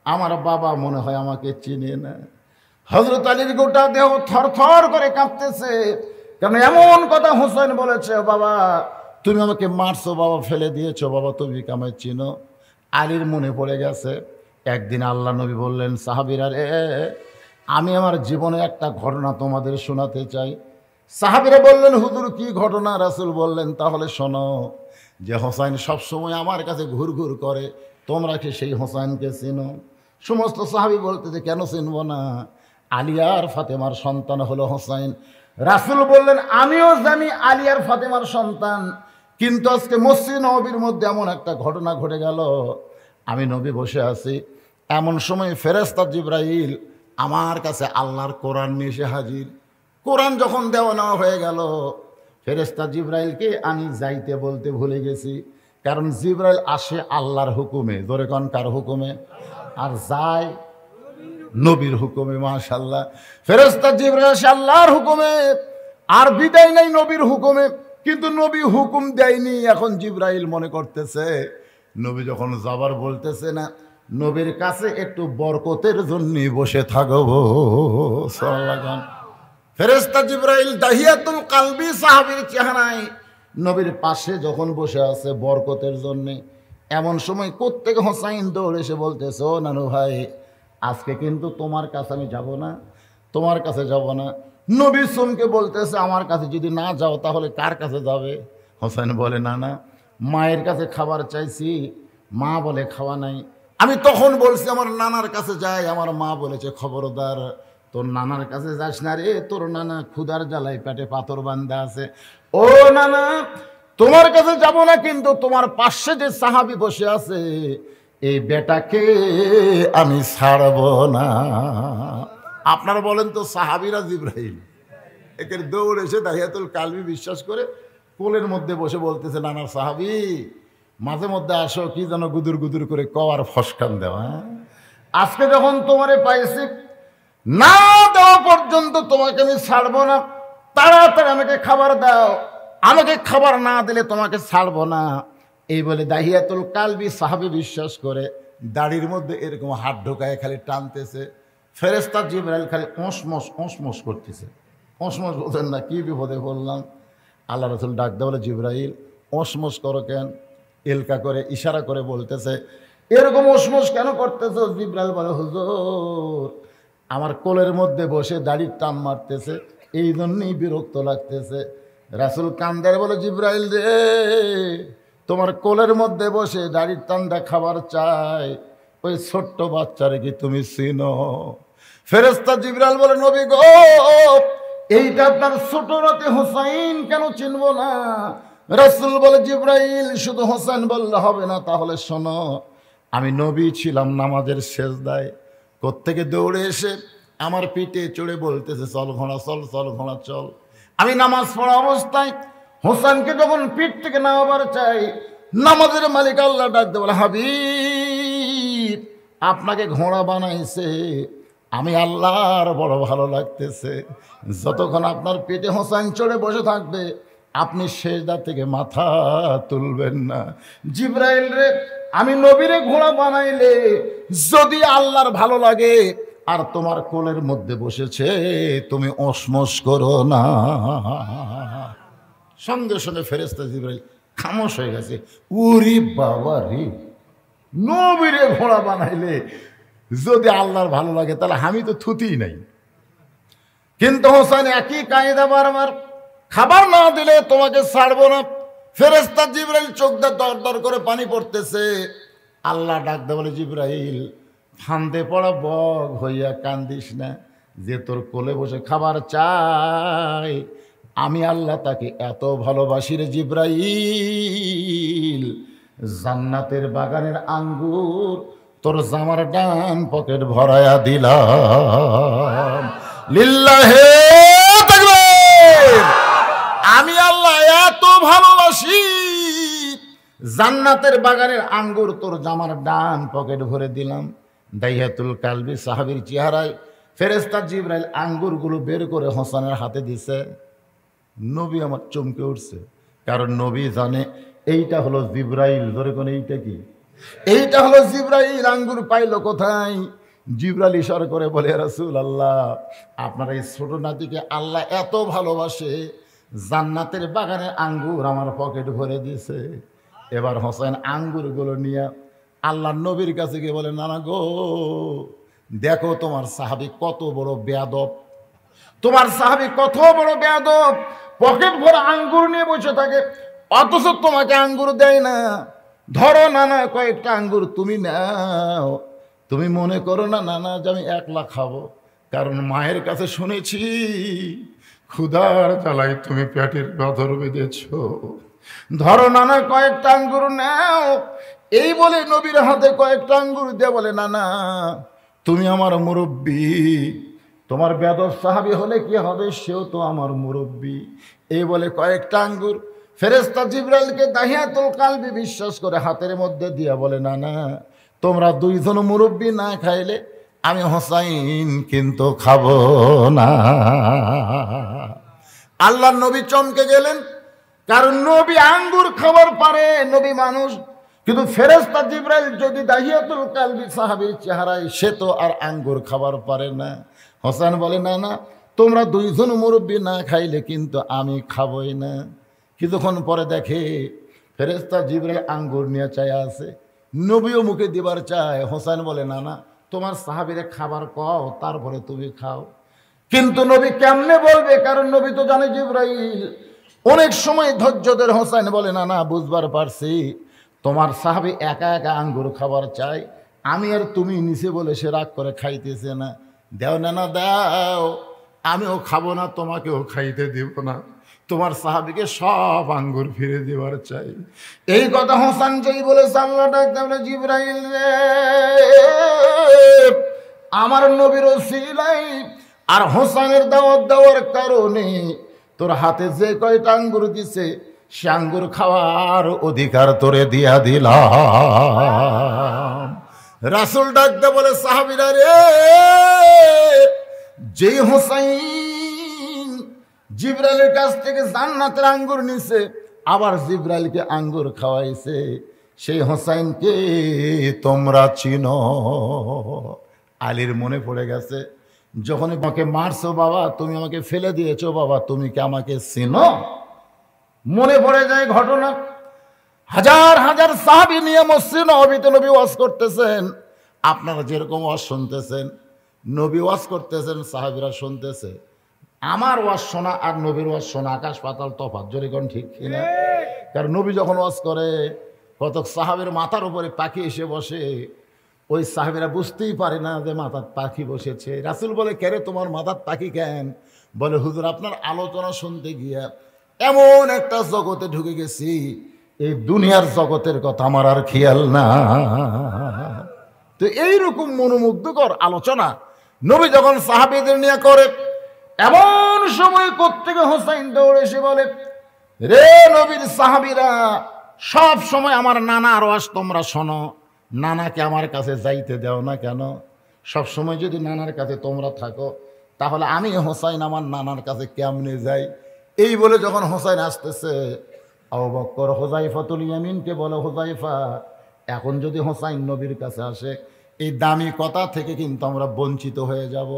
S1: আমার বাবা মনে হয় আমাকে চিনে না। হযরত আলীর গোটা দেহ থরথর করে কাঁপতেছে, কারণ এমন কথা হোসেন বলেছে, বাবা তুমি আমাকে মারছো, বাবা ফেলে দিয়েছো, বাবা তুমি আমায় চিনো। আলীর মনে পড়ে গেছে। একদিন আল্লাহ নবী বললেন, সাহাবীরা রে, আমি আমার জীবনে একটা ঘটনা তোমাদের শোনাতে চাই। সাহাবীরা বললেন, হুজুর কি ঘটনা? রাসূল বললেন, তাহলে শোনো, যে হোসাইন সবসময় আমার কাছে ঘুরঘুর করে, তোমরা কি সেই হোসাইনকে চিনো? সমস্ত সাহাবী বলতেছে, কেন চিনব না, আলী আর ফাতেমার সন্তান হলো হোসাইন। রাসূল বললেন, আমিও জানি আলী আর ফাতেমার সন্তান, কিন্তু আজকে মসজিদ নববীর মধ্যে এমন একটা ঘটনা ঘটে গেল। আমি নবী বসে আছি, এমন সময় ফেরেশতা জিবরাইল আমার কাছে আল্লাহর কোরআন নিয়ে এসে হাজির। কোরআন যখন দেওয়া নেওয়া হয়ে গেল, ফেরেশতা জিবরাইলকে আমি যাইতে বলতে ভুলে গেছি, কারণ জিবরাইল আসে আল্লাহর হুকুমে, জোরে কোন কার হুকুমে, আর যায় নবীর হুকুমে। মাশাআল্লাহ, ফেরেশতা জিবরাইল আসে আল্লাহর হুকুমে, আর বিদায় নেই নবীর হুকুমে। কিন্তু নবী হুকুম দেয়নি, এখন জিবরাইল মনে করতেছে নবী যখন যাবার বলতেছে না, নবীর কাছে একটু বরকতের জন্য বসে থাকবো। সাল্লাল্লাহু। ফেরেশতা জিবরাইল দাহিয়াতুল কালবি সাহাবীর চেহারায় নবীর পাশে যখন বসে আছে বরকতের জন্য, এমন সময় কোত্থেকে হোসাইন দৌড়ে এসে বলতেছে, ও নানু ভাই, আজকে কিন্তু তোমার কাছে আমি যাব না, তোমার কাছে যাব না। নবী সুমকে বলতেছে, আমার কাছে যদি না যাও তাহলে কার কাছে যাবে? হোসেন বলে, না না, মায়ের কাছে খাবার চাইছি, মা বলে খাওয়া নাই। আমি তখন বলছি আমার নানার কাছে যাই, আমার মা বলেছে খবরদার তোর নানার কাছে যাস না রে, তোর নানা ক্ষুধার জ্বালায় পেটে পাথর বান্ধা আছে। ও নানা, তোমার কাছে যাব না, কিন্তু তোমার পাশে যে সাহাবী বসে আছে এই বেটাকে আমি ছাড়ব না। আপনারা বলেন তো, সাহাবীরা জিবরাইল একের দৌড় এসে দাহিয়াতুল কালবি বিশ্বাস করে কোলের মধ্যে বসে বলতেছে, নানার সাহাবী মাঝে মধ্যে আসো, কি যেন গুদুর গুদুর করে কওয়ার ফসকান দেওয়া, আজকে যখন তোমারে পাইছি, না দেওয়া পর্যন্ত তোমাকে আমি ছাড়বো না, তাড়াতাড়ি আমাকে খাবার দাও, আমাকে খাবার না দিলে তোমাকে ছাড়বো না। এই বলে দাহিয়াতুল কালবি সাহাবী বিশ্বাস করে দাড়ির মধ্যে এরকম হাত ঢোকায় খালি টানতেছে। ফেরেশতা জিবরাইল খালি ওঁসমস করতেছে। ওঁসমস বলতেন না, কি বিপদে বললাম। আল্লাহ রাসূল ডাক দেওয়া বলে, জিবরাইল ওঁসমস করো কেন? এলকা করে ইশারা করে বলতেছে, এরকম ওঁসমস কেন করতেছো? জিবরাইল বলে, হুজুর আমার কোলের মধ্যে বসে দাড়ির টান মারতেছে, এই জন্যই বিরক্ত লাগতেছে। রাসূল কান্দার বলে, জিবরাইল রে, তোমার কোলের মধ্যে বসে দাড়ির টানটা খাবার চাই, ওই ছোট্ট বাচ্চারে কি তুমি চিনো? ফেরেশতা জিবরাইল বলে, নবী গো, এইটা আপনার ছোট রাতে হোসাইন, কেন চিনবো না? রাসূল বলে, জিবরাইল শুধু হোসেন বললে হবে না, তাহলে শোনো, আমি নবী ছিলাম নামাজের সেজদায়, কোত্থেকে দৌড়ে এসে আমার পিঠে চড়ে বলতেছে, চল ঘোড়া চল, চল ঘোড়া চল। আমি নামাজ পড়া অবস্থায় হোসেনকে যখন পিঠ থেকে নামাবার চাই, নামাজের মালিক আল্লাহ ডাক দিয়ে বলে, হাবিব আপনাকে ঘোড়া বানাইছে, আমি আল্লাহর বড় ভালো লাগতেছে, যতক্ষণ আপনার পেটে হোসেন চড়ে বসে থাকবে আপনি সেজদা থেকে মাথা তুলবেন না। জিবরাইল রে, আমি নবীরে ঘোড়া বানাইলে যদি আল্লাহর ভালো লাগে, আর তোমার কোলের মধ্যে বসেছে, তুমি ওসমস করো না। সঙ্গে সঙ্গে ফেরেশতা জিবরাইল খামোশ হয়ে গেছে। উরি বাবা রে, নবীরে ঘোড়া বানাইলে যদি আল্লাহর ভালো লাগে তাহলে আমি তো থুতিই নাই। কিন্তু হোসেন একই কায়দা, বারবার খাবার না দিলে তোমাকে ছাড়বো না। ফেরেশতা জিবরাইল চোখ দিয়ে দর দর করে পানি পড়তেছে। আল্লাহ ডাকতে বলে, জিবরাইল ফান্দে পড়া বগ হইয়া কান্দিস না, যে তোর কোলে বসে খাবার চাই, আমি আল্লাহ তাকে এত ভালোবাসি রে জিবরাইল, জান্নাতের বাগানের আঙ্গুর তোর জামার ডান পকেট ভরায়া দিলাম। লিল্লাহে তাকবীর। আমি আল্লাহ এত ভালোবাসি, জান্নাতের বাগানের আঙ্গুর তোর জামার ডান পকেট ভরে দিলাম। দাহিয়াতুল কালবি সাহাবীর চেহারায় ফেরেশতা জিবরাইল আঙ্গুরগুলো বের করে হোসেনের হাতে দিছে। নবী আমার চমকে উঠছে, কারণ নবী জানে এইটা হলো জিবরাইল। ধরে কোন এইটা কি? এইটা হলো জিবরাইল। আঙ্গুর পাইল কোথায়? জিবরাইল ইশারা করে বলে, রাসূলুল্লাহ আপনার এই ছোট নাতিকে আল্লাহ এত ভালোবাসে, জান্নাতের বাগানের আঙ্গুর আমার পকেট ভরে দিয়েছে। এবার হোসেন আঙ্গুরগুলো নিয়ে আল্লাহর নবীর কাছে গিয়ে বলে, নানা গো, দেখো তোমার সাহাবী কত বড় বেয়াদব, তোমার সাহাবী কত বড় বেয়াদব, পকেট ভরা আঙ্গুর নিয়ে বসে থাকে, অথচ তোমাকে আঙ্গুর দেয় না। ধরো নানা কয়েকটা আঙ্গুর তুমি নাও। তুমি মনে করো না নানা যে আমি একলা খাবো, কারণ মায়ের কাছে শুনেছি ক্ষুধার জ্বালায় তুমি পেটের গদর বেঁধেছ। ধরো নানা কয়েকটা আঙ্গুর নাও। এই বলে নবীর হাতে কয়েকটা আঙ্গুর দিয়ে বলে, নানা তুমি আমার মুরব্বী, তোমার বেদব সাহাবী হলে কি হবে, সেও তো আমার মুরব্বী। এই বলে কয়েকটা আঙ্গুর ফেরেশতা জিবরাইলকে দাহিয়াতুল কালবি বিশ্বাস করে হাতের মধ্যে দিয়ে বলে, নানা তোমরা দুইজন মুরব্বী না খাইলে আমি হোসাইন কিন্তু খাবো না। আল্লাহর নবী চমকে গেলেন, কারণ নবী আঙ্গুর খাবার পারে, নবী মানুষ, কিন্তু ফেরেশতা জিবরাইল যদি দাহিয়াতুল কালবি সাহাবীর চেহারায়, সে তো আর আঙ্গুর খাবার পারে না। হোসেন বলে, না না তোমরা দুইজন মুরব্বী না খাইলে কিন্তু আমি খাবই না। কিছুক্ষণ পরে দেখে ফেরেশতা জিবরাইল আঙ্গুর নিয়ে চায় আছে, নবীও মুখে দিবার চায়। হোসেন বলে, না না তোমার সাহাবীরে খাবার কও, তারপরে তুমি খাও। কিন্তু নবী কেমনে বলবে, কারণ নবী তো জানে জিবরাইল। অনেক সময় ধৈর্যদের হোসেন বলে, না না বুঝবার পারছি, তোমার সাহাবী একা একা আঙ্গুর খাবার চাই, আমি আর তুমি নিচে বলে সে রাগ করে খাইতেছে না। দেও না না দাও, আমিও খাবো না, তোমাকেও খাইতে দিব না, তোমার সাহাবীকে সব আঙ্গুর ফিরে দেওয়ার চাই। এই কথা হোসেন যেই বলেছে, আল্লাহ ডাকতে বলে, জিবরাইল রে, আমার নবীর ওসিলাই আর হোসেনের দাওয়াত দেওয়ার কারণে তোর হাতে যে কয়টা আঙ্গুর দিছে, সে আঙ্গুর খাওয়ার অধিকার তোরে দিয়া দিলাম। রাসূল ডাকতে বলে, সাহাবীরা রে, যেই হোসাইন জিবরাইলের কাছ থেকে জান্নাতের আঙ্গুর নিছে, আবার জিবরাইলকে আঙ্গুর খাওয়াইছে, সেই হোসাইনকে তোমরা চিনো। আলীর মনে পড়ে গেছে, যখন আমাকে মারছো বাবা, তুমি আমাকে ফেলে দিয়েছো বাবা, তুমি কি আমাকে চিনো? মনে পড়ে যায় ঘটনা। হাজার হাজার সাহাবী নিয়ে মসজিদ নববীতে নবী ওয়াজ করতেছেন। আপনারা যেরকম ওয়াজ শুনতেছেন, নবী ওয়াজ করতেছেন, সাহাবীরা শুনতেছে। আমার ওয়াজ শোনা আর নবীর ওয়াজ শোনা আকাশ পাতাল তফাৎ, যেরকম ঠিক কিনা? কারণ নবী যখন ওয়াজ করে, কত সাহাবীর মাথার উপরে পাখি এসে বসে, ওই সাহাবীরা বুঝতেই পারে না যে মাথার পাখি বসেছে। রাসূল বলে, কেরে তোমার মাথার পাখি কেন? বলে, হুজুর আপনার আলোচনা শুনতে গিয়া এমন একটা জগতে ঢুকে গেছি, এই দুনিয়ার জগতের কথা আমার আর খেয়াল না। তো এইরকম মনোমুগ্ধকর আলোচনা নবী যখন সাহাবীদের নিয়ে করে, এমন সময় কোত্থেকে হোসাইন দৌড়ে এসে বলে, রে নবীর সাহাবীরা, সব সময় আমার নানার ওয়াজ তোমরা শোনো, নানাকে আমার কাছে যাইতে দাও না কেন? সব সময় যদি নানার কাছে তোমরা থাকো, তাহলে আমি হোসাইন আমার নানার কাছে কেমনে যাই? এই বলে যখন হোসাইন আসতেছে, আবু বকর হুযায়ফাতুল ইয়ামিনকে বলে, হুযায়ফা, এখন যদি হোসাইন নবীর কাছে আসে, এই দামি কথা থেকে কিন্তু আমরা বঞ্চিত হয়ে যাব,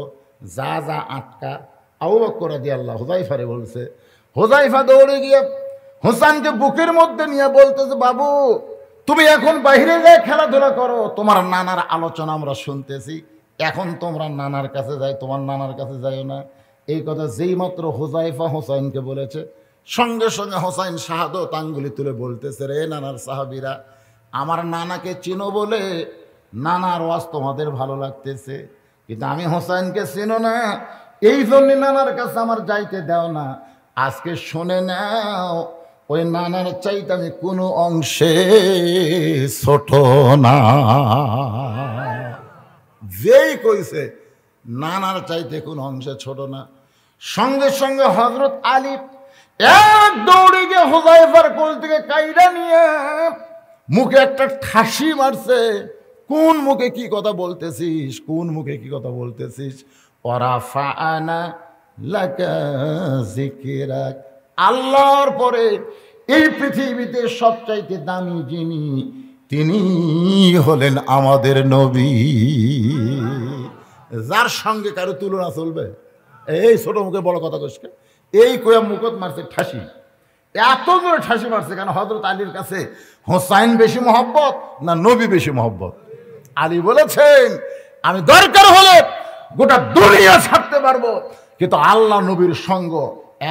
S1: যা যা আটকা। আবু বকর রাদিয়াল্লাহু হুযায়ফারে বলছে। হুযায়ফা দৌড়ে গিয়ে হোসাইনকে বুকের মধ্যে নিয়ে বলতেছে, বাবু তুমি এখন বাইরে যায় খেলাধুলা করো, তোমার নানার আলোচনা আমরা শুনতেছি, এখন তোমরা নানার কাছে যাই, তোমার নানার কাছে যাইও না। এই কথা যেই মাত্র হুযায়ফা হোসাইনকে বলেছে, সঙ্গে সঙ্গে হোসাইন শাহাদত আঙ্গুলি তুলে বলতেছে, রে নানার সাহাবীরা, আমার নানাকে চিনো বলে নানার ওয়াজ তোমাদের ভালো লাগতেছে, কিন্তু আমি হোসাইনকে চিনো না, এই জন্য নানার কাছে আমার যাইতে দাও না। আজকে শুনে নাও, ওই নানার চাইতে আমি কোনো অংশে ছোট না। যেই কইছে নানার চাইতে কোনো অংশে ছোট না, সঙ্গে সঙ্গে হযরত আলী এক দৌড়ে গিয়ে হুযায়ফার কোল থেকে কাইরা নিয়ে মুখে একটা ঠাসি মারছে। কোন মুখে কি কথা বলতেছিস, কোন মুখে কি কথা বলতেছিস? ওয়ারাফা'না লাকা যিকরাক, আল্লাহর পরে এই পৃথিবীতে সবচাইতে দামি যিনি, তিনি হলেন আমাদের নবী, যার সঙ্গে কারো তুলনা চলবে? এই ছোট মুখে বড় কথা কইছে, এই কয়া মুকত মারছে ঠাসি, এত জোরে ঠাসি মারছে কেন? হযরত আলীর কাছে হোসাইন বেশি মহব্বত না নবী বেশি মহব্বত? আলী বলেছেন আমি দরকার হলে গোটা দুনিয়া ছাড়তে পারবো, কিন্তু আল্লাহ নবীর সঙ্গ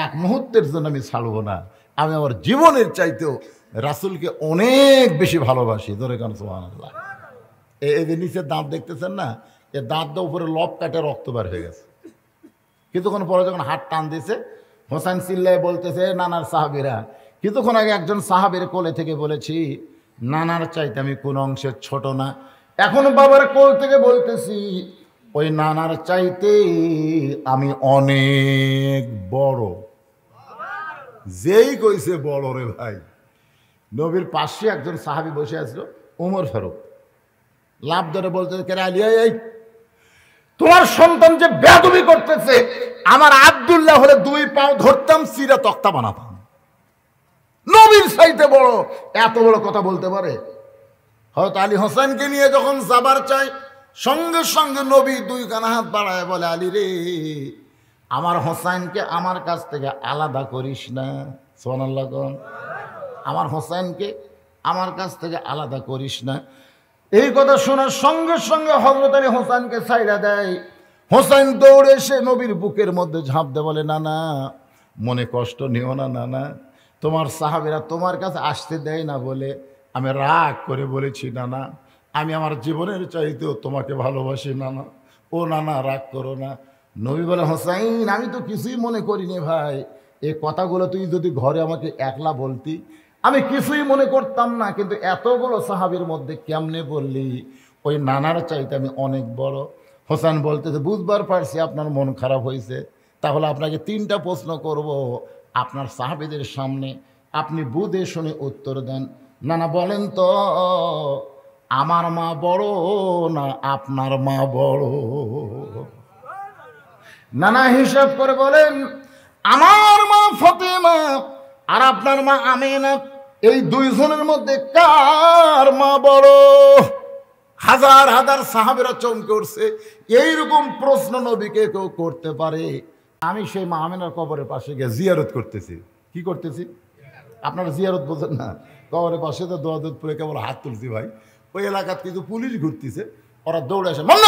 S1: এক মুহূর্তের জন্য আমি ছাড়বো না। আমি আমার জীবনের চাইতেও রাসূলকে অনেক বেশি ভালোবাসি। ধরে কেন সুবহানাল্লাহ। এই যে নিচে দাঁত দেখতেছেন না, এ দাঁতটা উপরে লব কাটে রক্ত বার হয়ে গেছে। কিছুক্ষণ পরে যখন হাত টান দিয়েছে, হোসেন চিল্লায় বলতেছে নানার সাহাবীরা। কিছুক্ষণ আগে একজন সাহাবীর কোলে থেকে বলেছি নানার চাইতে আমি কোন অংশে ছোট না। এখন বাবার কোল থেকে বলতেছি ওই নানার চাইতে আমি অনেক বড়। যেই কইছে বড় রে ভাই, নবীর পাশে একজন সাহাবী বসে আছিল ওমর ফারুক। লাভ ধরে বলতেছে কে আলী, এই তোমার সন্তান যে বেয়াদবি করতেছে, আমার আব্দুল্লাহ হলে 2 পাও ধরতাম, সিরা তক্তা বানাতাম। নবীর চাইতে বড়, এত বড় কথা বলতে পারে? হযরত আলী হোসেনকে নিয়ে যখন যাবার চাই, সঙ্গে সঙ্গে নবী 2 কানা হাত বাড়ায় বলে আলী রে, আমার হোসেনকে আমার কাছ থেকে আলাদা করিস না। সুবহানাল্লাহ। আমার হোসেনকে আমার কাছ থেকে আলাদা করিস না। এই কথা শোনার সঙ্গে সঙ্গে হযরত আলী হোসেনকে ছাইড়া দেয়। হোসেন দৌড়ে এসে নবীর বুকের মধ্যে ঝাঁপ দেয়, বলে না না, মনে কষ্ট নিও না নানা, তোমার সাহাবীরা তোমার কাছে আসতে দেয় না বলে আমি রাগ করে বলেছি নানা, আমি আমার জীবনের চাইতেও তোমাকে ভালোবাসি নানা। ও নানা রাগ করো না। নবী বলে হোসাইন আমি তো কিছুই মনে করিনি ভাই, এই কথাগুলো তুই যদি ঘরে আমাকে একলা বলতি আমি কিছুই মনে করতাম না, কিন্তু এতগুলো সাহাবীর মধ্যে কেমনে বললি ওই নানার চাইতে আমি অনেক বড়। হোসেন বলতেছে বুঝবার পারছি আপনার মন খারাপ হয়েছে, তাহলে আপনাকে 3টা প্রশ্ন করব আপনার সাহাবীদের সামনে, আপনি বুঝে শুনে উত্তর দেন। নানা বলেন তো, আমার মা বড় না আপনার মা বড়? নানা হিসাব করে বলেন আমার মা ফাতেমা আর আপনার মা আমিনা, এই 2 জনের মধ্যে কার মা বড়? হাজার হাজার সাহাবীরা চমকে উঠছে। এইরকম প্রশ্ন নবীকে কেউ করতে পারে? আমি সেই মা আমিনার কবরের পাশে গিয়ে জিয়ারত করতেছি। কি করতেছি? আপনারা জিয়ারত বোঝেন না? কবরের পাশে তো দোয়া দুধ পরে কেবল হাত তুলছি ভাই। ওই এলাকার কিছু পুলিশ ঘুরতেছে, ওরা দৌড়ে আসে মান্ন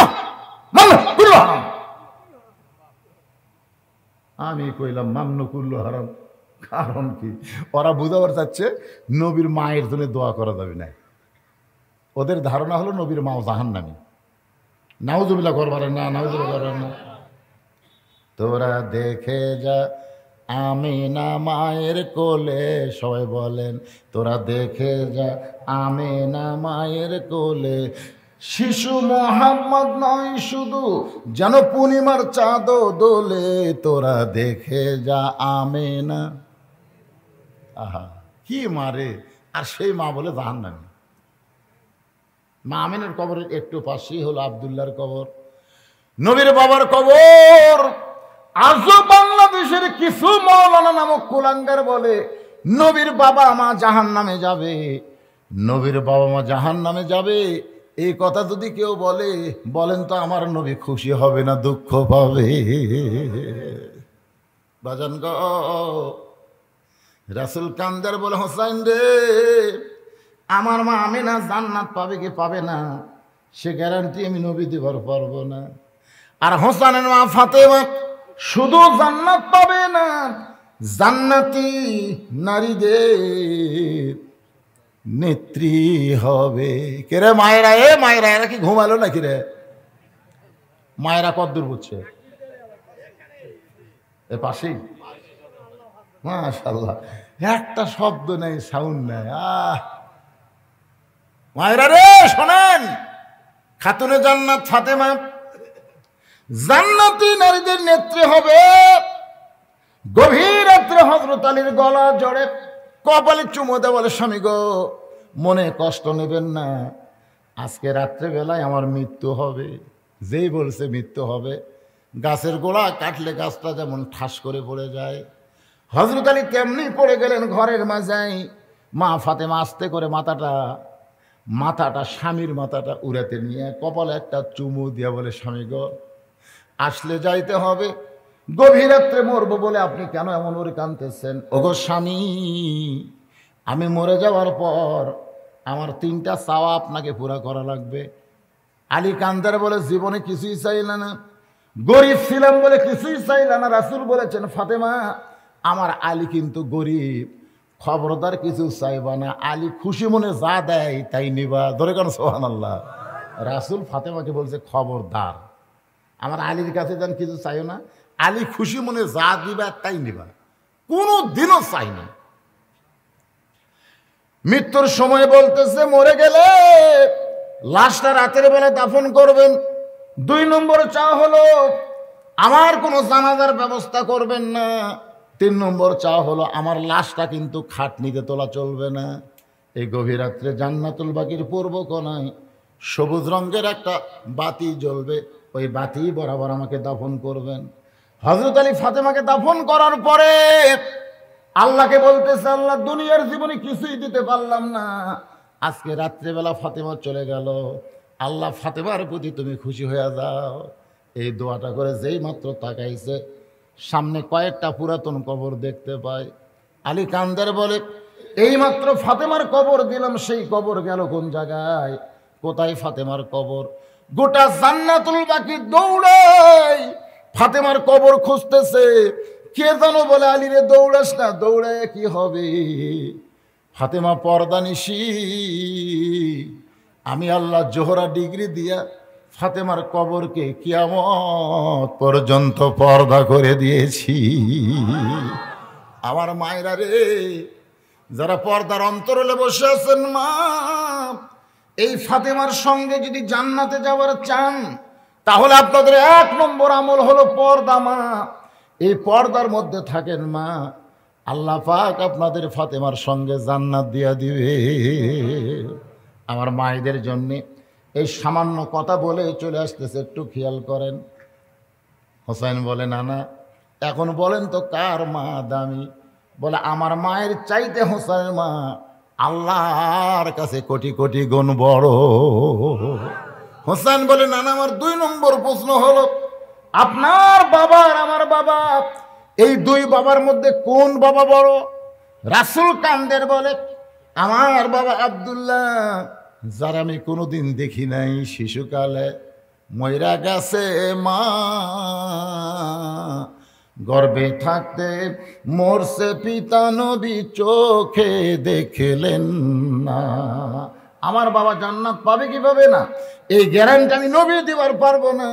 S1: মান্ন কুল্লু হারাম। আমি কইলাম মান্ন কুল্লু হারাম কারণ কি? ওরা বুঝাবার চাচ্ছে নবীর মায়ের জন্য দোয়া করা যাবে না। ওদের ধারণা হলো নবীর মাও জাহান্নামী। নাউজুবিল্লাহ করবারেন না, নাউজুবিল্লাহ করবেন না। তোরা দেখে যা আমিনা মায়ের কোলে, সবাই বলেন তোরা দেখে যা আমিনা মায়ের কোলে, শিশু মোহাম্মদ নয় শুধু, যেন পূর্ণিমার চাঁদ দোলে, তোরা দেখে যা আমিনা। আহা কি মারে! আর সেই মা বলে জাহান্নামী। মা আমিনার কবরের একটু পাশেই হলো আব্দুল্লাহর কবর, নবীর বাবার কবর। আজও বাংলাদেশের কিছু মৌলানা নামক কুলাঙ্গার বলে নবীর বাবা মা জাহান্নামে যাবে, নবীর বাবা মা জাহান্নামে যাবে। এই কথা যদি কেউ বলে, বলেন তো আমার নবী খুশি হবে না দুঃখ পাবে? বাজান গো, রাসূল কান্দার বলে হোসাইন রে, আমার মা আমিনা জান্নাত পাবে কি পাবে না সে গ্যারান্টি আমি নবী দিবার পারবো না। আর হোসেনের মা ফাতেমা শুধু জান্নাত পাবে না, জান্নাতি নারীদের নেত্রী হবে। কে রে মায়েরা? এ মায়েরা, এরা কি ঘুমালো নাকি রে? মায়েরা কদ্দূর বুঝছে? এ পাশেই মাশাআল্লাহ, একটা শব্দ নেই, সাউন্ড নেই। মায়েরা রে শোনেন, খাতুনে জান্নাত ফাতেমা জান্নাতি নারীদের নেত্রী হবে। গভীর রাত্রে হযরত আলীর গলা জড়ে কপালে চুমো দেয়, বলে স্বামী গো মনে কষ্ট নেবেন না, আজকে রাত্রে বেলায় আমার মৃত্যু হবে। যেই বলছে মৃত্যু হবে, গাছের গোড়া কাটলে গাছটা যেমন ঠাস করে পড়ে যায়, হযরত আলী তেমনি পড়ে গেলেন ঘরের মাঝাই। মা ফাতেমা আস্তে করে মাথাটা স্বামীর মাথাটা উড়াতে নিয়ে কপালে একটা চুমু দিয়া বলে স্বামী গো আসলে যাইতে হবে, গভীর রাত্রে মরবো বলে আপনি কেন এমন করে কাঁদতেছেন? ওগো স্বামী, আমি মরে যাওয়ার পর আমার 3টা চাওয়া আপনাকে পুরা করা লাগবে। আলী কান্দার বলে, জীবনে কিছুই চাইল না, গরিব ছিলাম বলে কিছুই চাইল না। রাসূল বলেছেন, ফাতেমা আমার আলী কিন্তু গরিব, খবরদার কিছু চাইবা না, আলী খুশি মনে যা দেয় তাই নিবা। ধরে কেন সুবহানাল্লাহ। রাসূল ফাতেমাকে বলছে, খবরদার আমার আলীর কাছে যেন কিছু চাইও না, আলী খুশি মনে যা দিবা তাই নিবা, কোনো দিনও চাই না। মৃত্যুর সময় বলতেছে, মরে গেলে লাশটা রাতের বেলা দাফন করবেন। 2 নম্বর চাওয়া হলো আমার কোনো জানাজার ব্যবস্থা করবেন না। 3 নম্বর চাওয়া হলো আমার লাশটা কিন্তু খাটনিতে তোলা চলবে না। এই গভীর রাত্রে জান্নাতুল বাকির পূর্ব কোণায় সবুজ রঙের একটা বাতি জ্বলবে, ওই বাতি বরাবর আমাকে দাফন করবেন। হযরত আলী ফাতেমাকে দাফন করার পরে আল্লাহকে বলতেছে, আল্লাহ দুনিয়ার জীবনে কিছুই দিতে পারলাম না, আজকে রাত্রেবেলা ফাতেমা চলে গেল, আল্লাহ ফাতেমার প্রতি তুমি খুশি হয়ে যাও। এই দোয়াটা করে যেই মাত্র তাকাইছে, সামনে কয়েকটা পুরাতন কবর দেখতে পায়। আলী কান্দের বলে, এই মাত্র ফাতেমার কবর দিলাম, সেই কবর গেল কোন জায়গায়? কোথায় ফাতেমার কবর? গোটা জান্নাতুল বাকি দৌড়ায় ফাতেমার কবর খুঁজতেছে। কে জানো বলে, আলী রে দৌড়াস না, দৌড়ায় কি হবে? ফাতেমা পর্দানিশী, আমি আল্লাহ জোহরা ডিগ্রি দিয়া ফাতেমার কবরকে কিয়ামত পর্যন্ত পর্দা করে দিয়েছি। আমার মায়েরা রে, যারা পর্দার অন্তরালে বসে আছেন, মা, এই ফাতেমার সঙ্গে যদি জান্নাতে যাওয়ার চান, তাহলে আপনাদের 1 নম্বর আমল হলো পর্দা। মা, এই পর্দার মধ্যে থাকেন মা, আল্লাহ পাক আপনাদের ফাতেমার সঙ্গে জান্নাত দিয়া দিবে। আমার মায়েদের জন্য এই সামান্য কথা বলে চলে আসতেছে, একটু খেয়াল করেন। হোসেন বলে, না না, এখন বলেন তো কার মা দামি? বলে, আমার মায়ের চাইতে হোসেনের মা আল্লাহর কাছে কোটি কোটি গুণ বড়। হোসেন বলে, না না, আমার 2 নম্বর প্রশ্ন হলো, আপনার বাবা আর আমার বাবা, এই 2 বাবার মধ্যে কোন বাবা বড়? রাসূল কান্দের বলে, আমার বাবা আব্দুল্লাহ, যার আমি কোনোদিন দেখি নাই, শিশুকালে ময়রা গেছে মা, গর্ভে থাকতে মরছে পিতা, নবী চোখে দেখলেন না। আমার বাবা জান্নাত পাবে কি পাবে না, এই গ্যারান্টি আমি নবী দিবার পারবো না।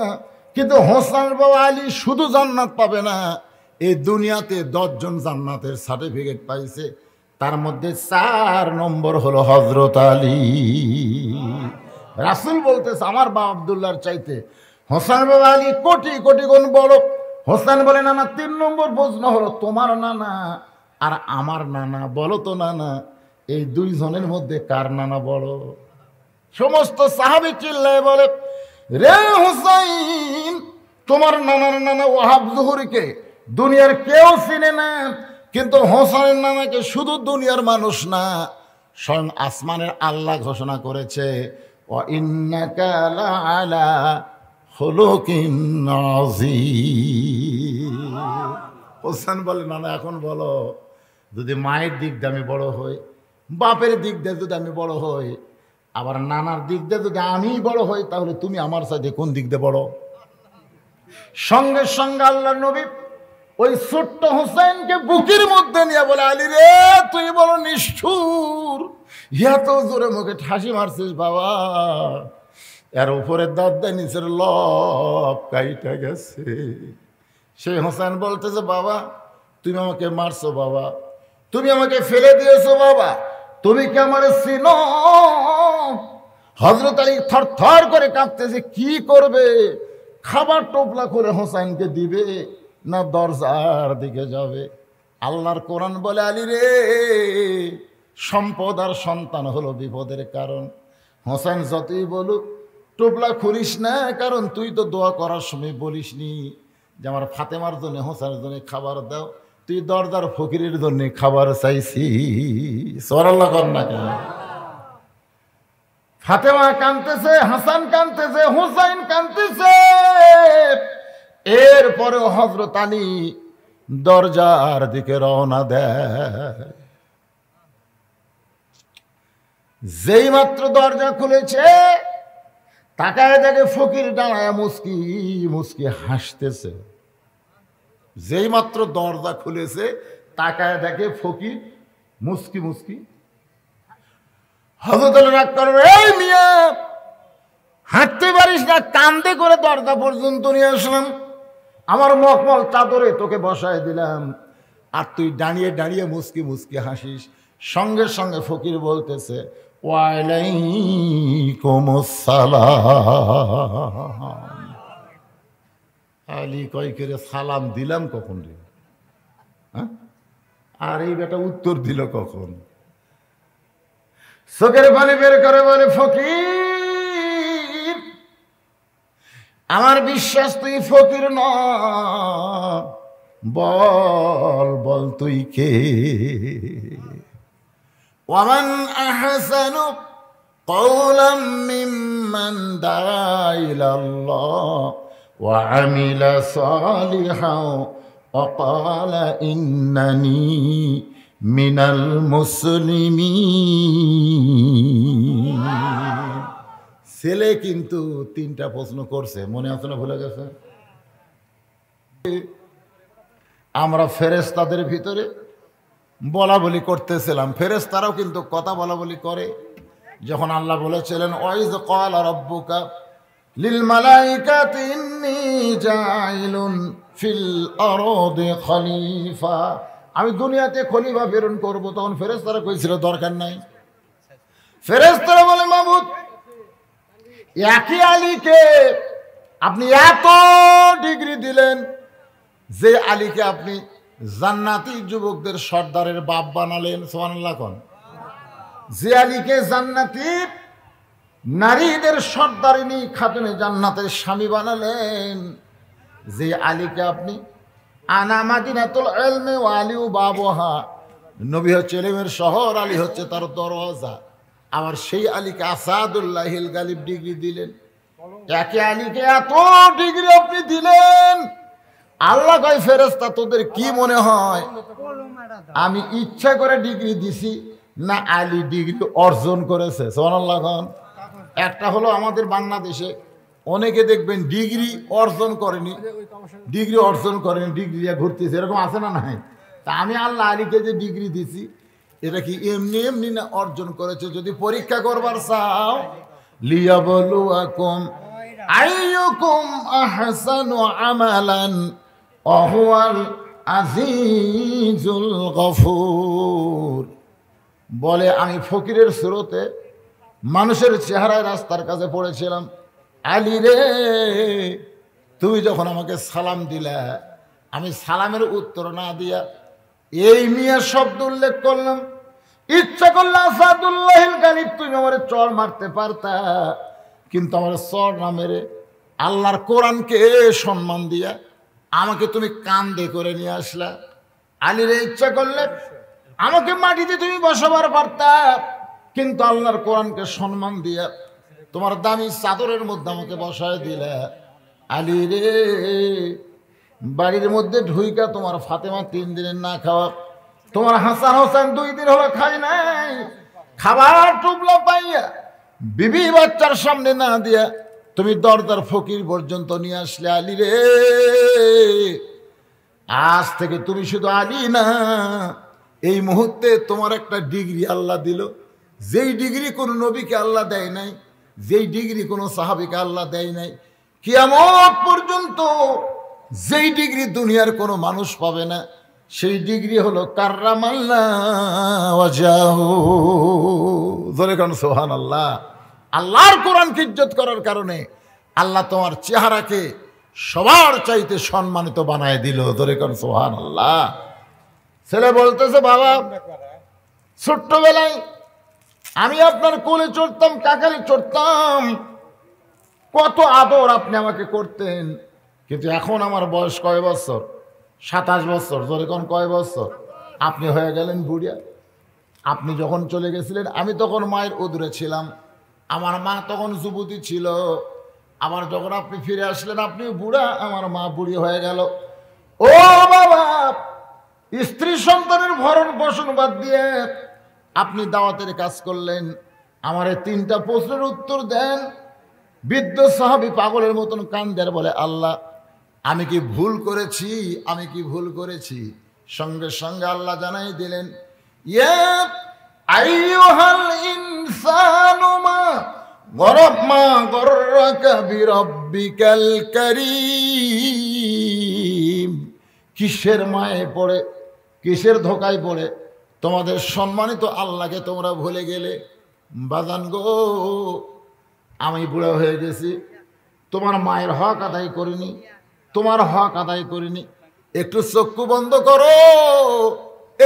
S1: কিন্তু হোসেনের বাবা আলী শুধু জান্নাত পাবে না, এই দুনিয়াতে 10 জন জান্নাতের সার্টিফিকেট পাইছে, তার মধ্যে 4 নম্বর হলো হযরত আলী। রাসূল বলতেছে, আমার বাবা আব্দুল্লাহর চাইতে হোসেনের বাবা আলী কোটি কোটি গুণ বড়। হোসেন বলে, না না, 3 নম্বর প্রশ্ন হলো, তোমার নানা আর আমার নানা, বলো তো নানা, এই 2 জনের মধ্যে কার নানা বড়? সমস্ত সাহাবী চিল্লায় বলে, রে হুসাইন, তোমার নানার নানা ওয়াহাব জুহরিকে দুনিয়ার কেউ চিনে না, কিন্তু হোসেনের নানাকে শুধু দুনিয়ার মানুষ না, স্বয়ং আসমানের আল্লাহ ঘোষণা করেছে, ওয়া ইন্নাকা লাআলা খুলুকিন আযীম। হোসেন বলে, নানা এখন বলো, যদি মায়ের দিক দিয়ে আমি বড় হই, বাপের দিক দিয়ে যদি আমি বড় হই, আবার নানার দিক দিয়ে যদি আমি বড় হই, তাহলে তুমি আমার সাথে কোন দিক দিয়ে বড়? সঙ্গে সঙ্গে আল্লাহর নবী ওই ছোট্ট হোসেনকে বুকের মধ্যে নিয়ে বলে, আলী রে, তুই বড় নিষ্ঠুর, এত জোরে মুখে ঠাসি মারছিস বাবা, এর উপরে দাঁত দেয়, নিচের লব কাইটা গেছে। সেই হোসেন বলতেছে, বাবা তুমি আমাকে মারছো, বাবা তুমি আমাকে ফেলে দিয়েছো, বাবা তুমি কি আমার চিনো? হযরত আলী থরথর করে কাঁপতেছে, কি করবে? খাবার টোপলা করে হোসেনকে দিবে না দরজার দিকে যাবে? আল্লাহর কোরআন বলে, আলী রে, সম্পদ আর সন্তান হলো বিপদের কারণ। হোসেন যতই বলুক, টোপলা খুলিস না, কারণ তুই তো দোয়া করার সময় বলিসনি যে আমার ফাতেমার জন্য, হোসেনের জন্য খাবার দাও, তুই দরদার ফকিরের জন্য খাবার চাইছি। সুবহানাল্লাহ কর না কেন? ফাতেমা কাঁদতেছে, হাসান কাঁদতেছে, হুসাইন কাঁদতেছে। এরপর এরপরে হযরত আলী দরজার দিকে রওনা দেয়। যেই মাত্র দরজা খুলেছে, তাকায় দেখে ফকির দাঁড়ায় মুস্কি মুস্কি হাসতেছে। যেই মাত্র দরজা খুলেছে, তাকায় দেখে ফকির মুস্কি মুস্কি। হযরত আলী রাগ করে, এই মিয়া, হাঁটতে পারিস না, কান্দে করে দরজা পর্যন্ত নিয়ে আসলাম, আমার মখমল চাদরে তোকে বসায় দিলাম, আর তুই দাঁড়িয়ে দাঁড়িয়ে মুস্কি মুস্কি হাসিস। সঙ্গে সঙ্গে ফকির বলতেছে, ওয়ালাইকুম আসসালাম। আলী কয় করে সালাম দিলাম কখন রে? হ্যাঁ, আর এই বেটা উত্তর দিল কখন? চোখের পানি বের করে বলে, ফকির, আমার বিশ্বাস তুই ফকির ন, বল বল তুই কে? ওয়ামান আহসানু কওলাম মিম্মান দাআ ইলাল্লাহ ওয়া আমিলা সালিহান ওয়া ক্বালা ইন্নানি মিনাল মুসলিমিন। ছেলে কিন্তু 3টা প্রশ্ন করছে, মনে আছে না? ভুলে গেছে? আমরা ফেরেশতাদের ভিতরে বলা বলি করতেছিলাম, ফেরেশতারাও কিন্তু কথা বলা বলি করে। যখন আল্লাহ বলেছিলেন, ওয়াইজ ক্বালা রাব্বুকা লিল মালাইকাতি ইন্নী জাইলুন ফিল আরদি খলিফা, আমি দুনিয়াতে খলিফা প্রেরণ করব, তখন ফেরেশতারা কইছিল দরকার নাই। ফেরেশতারা বলে, মাবুদ, একই আলীকে আপনি এত ডিগ্রি দিলেন, যে আলীকে আপনি জান্নাতি যুবকদের সর্দারের বাপ বানালেন, সুবহানাল্লাহ কোন, যে আলীকে জান্নাতি নারীদের সর্দারিনী খাতুনে জান্নাতের স্বামী বানালেন, যে আলীকে আপনি আনা মাদিনাতুল ইলমি ওয়া আলিউ বাবুহা, নবী হচ্ছে ইলমের শহর, আলী হচ্ছে তার দরওয়াজা, আবার সেই আলীকে আসাদুল্লাহিল গালিব ডিগ্রি দিলেন। একে আলীকে এত ডিগ্রি আপনি দিলেন। আল্লাহ কয়, ফেরেশতা তোদের কি মনে হয় আমি ইচ্ছা করে ডিগ্রি দিছি না আলী ডিগ্রি অর্জন করেছে? সুবহানাল্লাহ। একটা হলো আমাদের বাংলাদেশে অনেকে দেখবেন ডিগ্রি অর্জন করেনি, ডিগ্রি অর্জন করেনি, ডিগ্রি ঘুরতেছে, এরকম আছে না? নাই। তা আমি আল্লাহ আলীকে যে ডিগ্রি দিছি, এটা কি এমনি এমনি না অর্জন করেছে? যদি পরীক্ষা করবার চাও, লিয়াবলুয়াকুম আইয়ুকুম আহসানু আমালান ওয়া হুয়াল আজিজুল গফুর। বলে, আমি ফকিরের সুরতে মানুষের চেহারায় রাস্তার কাছে পড়েছিলাম, আলী রে, তুমি যখন আমাকে সালাম দিলা, আমি সালামের উত্তর না দিয়া এই মিয়া শব্দ উল্লেখ করলাম। ইচ্ছা করলে আসাদুল্লাহিল গালিব তুমি আমার চর মারতে পারতা, কিন্তু আমার চর না মেরে আল্লাহর কোরআনকে সম্মান দিয়া আমাকে তুমি কান্দে করে নিয়ে আসলা। আলী রে, ইচ্ছা করলে আমাকে মাটিতে তুমি বসাবার পারতা, কিন্তু আল্লাহর কোরআনকে সম্মান দিয়া তোমার দামি চাদরের মধ্যে আমাকে বসায় দিলা। আলী রে, বাড়ির মধ্যে ঢুইকা তোমার ফাতেমা 3 দিনের না খাওয়া, তোমার হাসান হোসেন 2 দিন হলো খাই নাই, খাবার টুকলো পাইয়া বিবি বাচ্চার সামনে না দিয়া তুমি দরদার ফকির পর্যন্ত নিয়ে আসলে। আলী রে, আজ থেকে তুমি শুধু আলী না, এই মুহূর্তে তোমার একটা ডিগ্রি আল্লাহ দিল, যেই ডিগ্রি কোনো নবীকে আল্লাহ দেয় নাই, যেই ডিগ্রি কোনো সাহাবীকে আল্লাহ দেয় নাই, কিয়ামত পর্যন্ত যেই ডিগ্রি দুনিয়ার কোনো মানুষ পাবে না, সেই ডিগ্রি হলো কাররামাল্লাহু ওয়াজহু। জোরে কোন সুবহানাল্লাহ। আল্লাহর কোরআনকে ইজ্জত করার কারণে আল্লাহ তোমার চেহারাকে সবার চাইতে সম্মানিত বানায় দিল। জোরে কোন সুবহানাল্লাহ। ছেলে বলতেছে, বাবা, ছোট্টবেলায় আমি আপনার কোলে চড়তাম, কাকালে চড়তাম, কত আদর আপনি আমাকে করতেন, কিন্তু এখন আমার বয়স কয় বছর? 27 বছর। জোরে কোন কয় বছর? আপনি হয়ে গেলেন বুড়িয়া। আপনি যখন চলে গেছিলেন, আমি তখন মায়ের উদরে ছিলাম, আমার মা তখন যুবতী ছিল, আবার যখন আপনি ফিরে আসলেন আপনি বুড়া, আমার মা বুড়ি হয়ে গেল। ও বাবা, স্ত্রী সন্তানের ভরণ পোষণ বাদ দিয়ে আপনি দাওয়াতের কাজ করলেন, আমার এই 3টা প্রশ্নের উত্তর দেন। বৃদ্ধ সাহাবী পাগলের মতন কান্দের বলে, আল্লাহ আমি কি ভুল করেছি, আমি কি ভুল করেছি? সঙ্গে সঙ্গে আল্লাহ জানাই দিলেন, ইয়া আইয়ুহাল ইনসানু মা গররাকা বিরাব্বিকাল কারীম। কিসের মায়ে পড়ে, কিসের ধোকায় পড়ে তোমাদের সম্মানিত আল্লাহকে তোমরা ভুলে গেলে? বাজান গো, আমি বুড়া হয়ে গেছি, তোমার মায়ের হক আদায় করিনি, তোমার হক আদায় করিনি। একটু চক্ষু বন্ধ করো,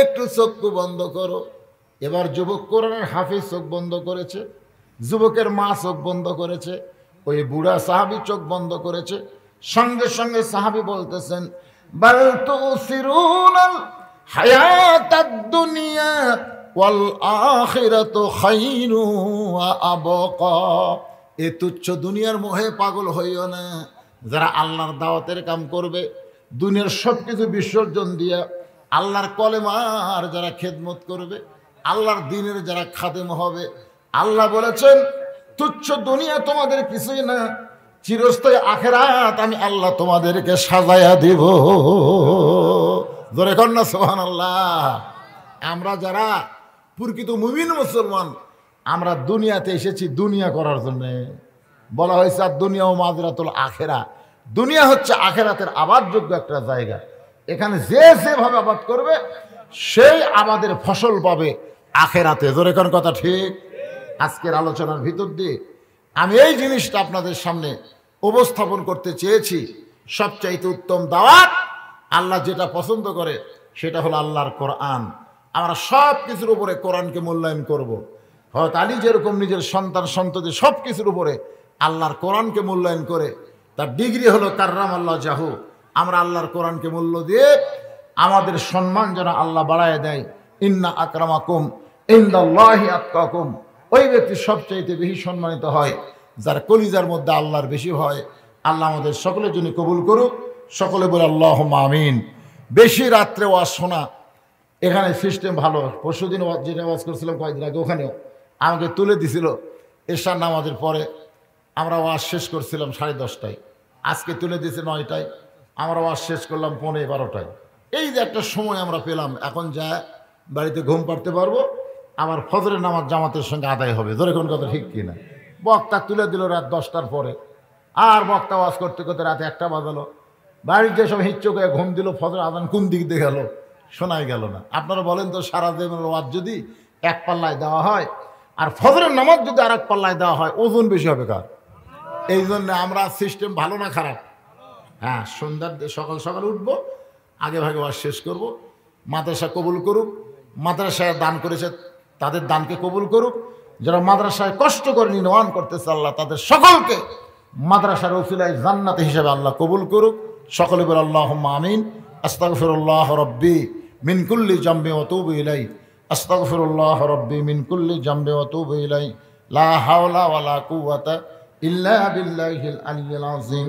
S1: একটু চক্ষু বন্ধ করো। এবার যুবক কোরআনের হাফিজ চোখ বন্ধ করেছে, যুবকের মা চোখ বন্ধ করেছে, ওই বুড়া সাহাবী চোখ বন্ধ করেছে। সঙ্গে সঙ্গে সাহাবী বলতেছেন, বাল তুসিরুনাল হায়াতাদ দুনিয়া ওয়াল আখিরাতু খায়রু ওয়া আবকা। এ তুচ্ছ দুনিয়ার মোহে পাগল হইও না। যারা আল্লাহর দাওয়াতের কাম করবে, দুনিয়ার সব কিছু বিসর্জন দিয়া আল্লাহর কলেমার যারা খেদমত করবে, আল্লাহর দ্বীনের যারা খাদেম হবে, আল্লাহ বলেছেন তুচ্ছ দুনিয়া তোমাদের কিছুই না, চিরস্থায়ী আখিরাত আমি আল্লাহ তোমাদেরকে সাজায়া দিব। জোরে কর না সুবহানাল্লাহ। আমরা যারা প্রকৃত মুমিন মুসলমান, আমরা দুনিয়াতে এসেছি দুনিয়া করার জন্য। বলা হয়েছে আর দুনিয়া ও মাজরাতুল আখেরা, দুনিয়া হচ্ছে আখেরাতের আবাদযোগ্য একটা জায়গা। এখানে যে যেভাবে আবাদ করবে সেই আবাদের ফসল পাবে আখেরাতে। জোরে কোন কথা ঠিক? আজকের আলোচনার ভিতর দিয়ে আমি এই জিনিসটা আপনাদের সামনে উপস্থাপন করতে চেয়েছি। সবচাইতে উত্তম দাওয়াত, আল্লাহ যেটা পছন্দ করে সেটা হলো আল্লাহর কোরআন। আমরা সব কিছুর উপরে কোরআনকে মূল্যায়ন করব। হয়তো আলী যেরকম নিজের সন্তান সন্ততি সব কিছুর উপরে আল্লাহর কোরআনকে মূল্যায়ন করে, তার ডিগ্রি হলো কাররাম আল্লাহ জাহু। আমরা আল্লাহর কোরআনকে মূল্য দিয়ে আমাদের সম্মান যেন আল্লাহ বাড়ায় দেয়। ইন্না আকরামাকুম ইনদাল্লাহি আতকাকুম। ওই ব্যক্তি সবচাইতে বেশি সম্মানিত হয় যার কলিজার মধ্যে আল্লাহর বেশি হয়। আল্লাহ আমাদের সকলের জন্য কবুল করুক। সকলে বলে আল্লাহুম্মা আমিন। বেশি রাত্রে ওয়াজ শোনা, এখানে সিস্টেম ভালো। পরশুদিন যেটা ওয়াজ করছিলাম কয়েকদিন আগে, ওখানেও আমাকে তুলে দিছিল এশার নামাজের পরে। আমরা ওয়াজ শেষ করছিলাম 10:30টায়, আজকে তুলে দিয়েছে 9টায়। আমরা ওয়াজ শেষ করলাম 11:15টায়। এই যে একটা সময় আমরা পেলাম, এখন যা বাড়িতে ঘুম পাড়তে পারবো, আবার ফজরের নামাজ জামাতের সঙ্গে আদায় হবে। ধরে কোন কথা ঠিক কিনা? বক্তা তুলে দিল রাত 10টার পরে, আর বক্তা ওয়াজ করতে করতে রাতে 1টা বাজালো। বাড়ির যেসব হিচ্চক হয়ে ঘুম দিল, ফজর আজান কোন দিক দিয়ে গেল শোনাই গেল না। আপনারা বলেন তো, সারা জীবনের ওয়াজ যদি এক পাল্লায় দেওয়া হয় আর ফজরের নামাজ যদি আর এক পাল্লায় দেওয়া হয়, ওজন বেশি হবে কার? এই জন্য আমরা সিস্টেম ভালো না খারাপ? হ্যাঁ, সন্ধ্যার সকাল সকাল উঠবো, আগে ভাগে ওয়াজ শেষ করব। মাদ্রাসা কবুল করুক, মাদ্রাসায় দান করেছে তাদের দানকে কবুল করুক। যারা মাদ্রাসায় কষ্ট করে নির্মাণ করতেছে আল্লাহ তাদের সকলকে মাদ্রাসার ওসিলায় জান্নাত হিসেবে আল্লাহ কবুল করুক। সকলে বলে আল্লাহুম্মা আমিন। আস্তাগফিরুল্লাহ রাব্বি মিন কুল্লি জামবি ওয়া তুবু ইলাই। আস্তাগফিরুল্লাহ রাব্বি মিন কুল্লি জামবি ওয়া তুবু ইলাই। লা হাওলা ওয়া লা কুওয়াতা ইল্লা বিল্লাহিল আলিয়্যিল আযীম।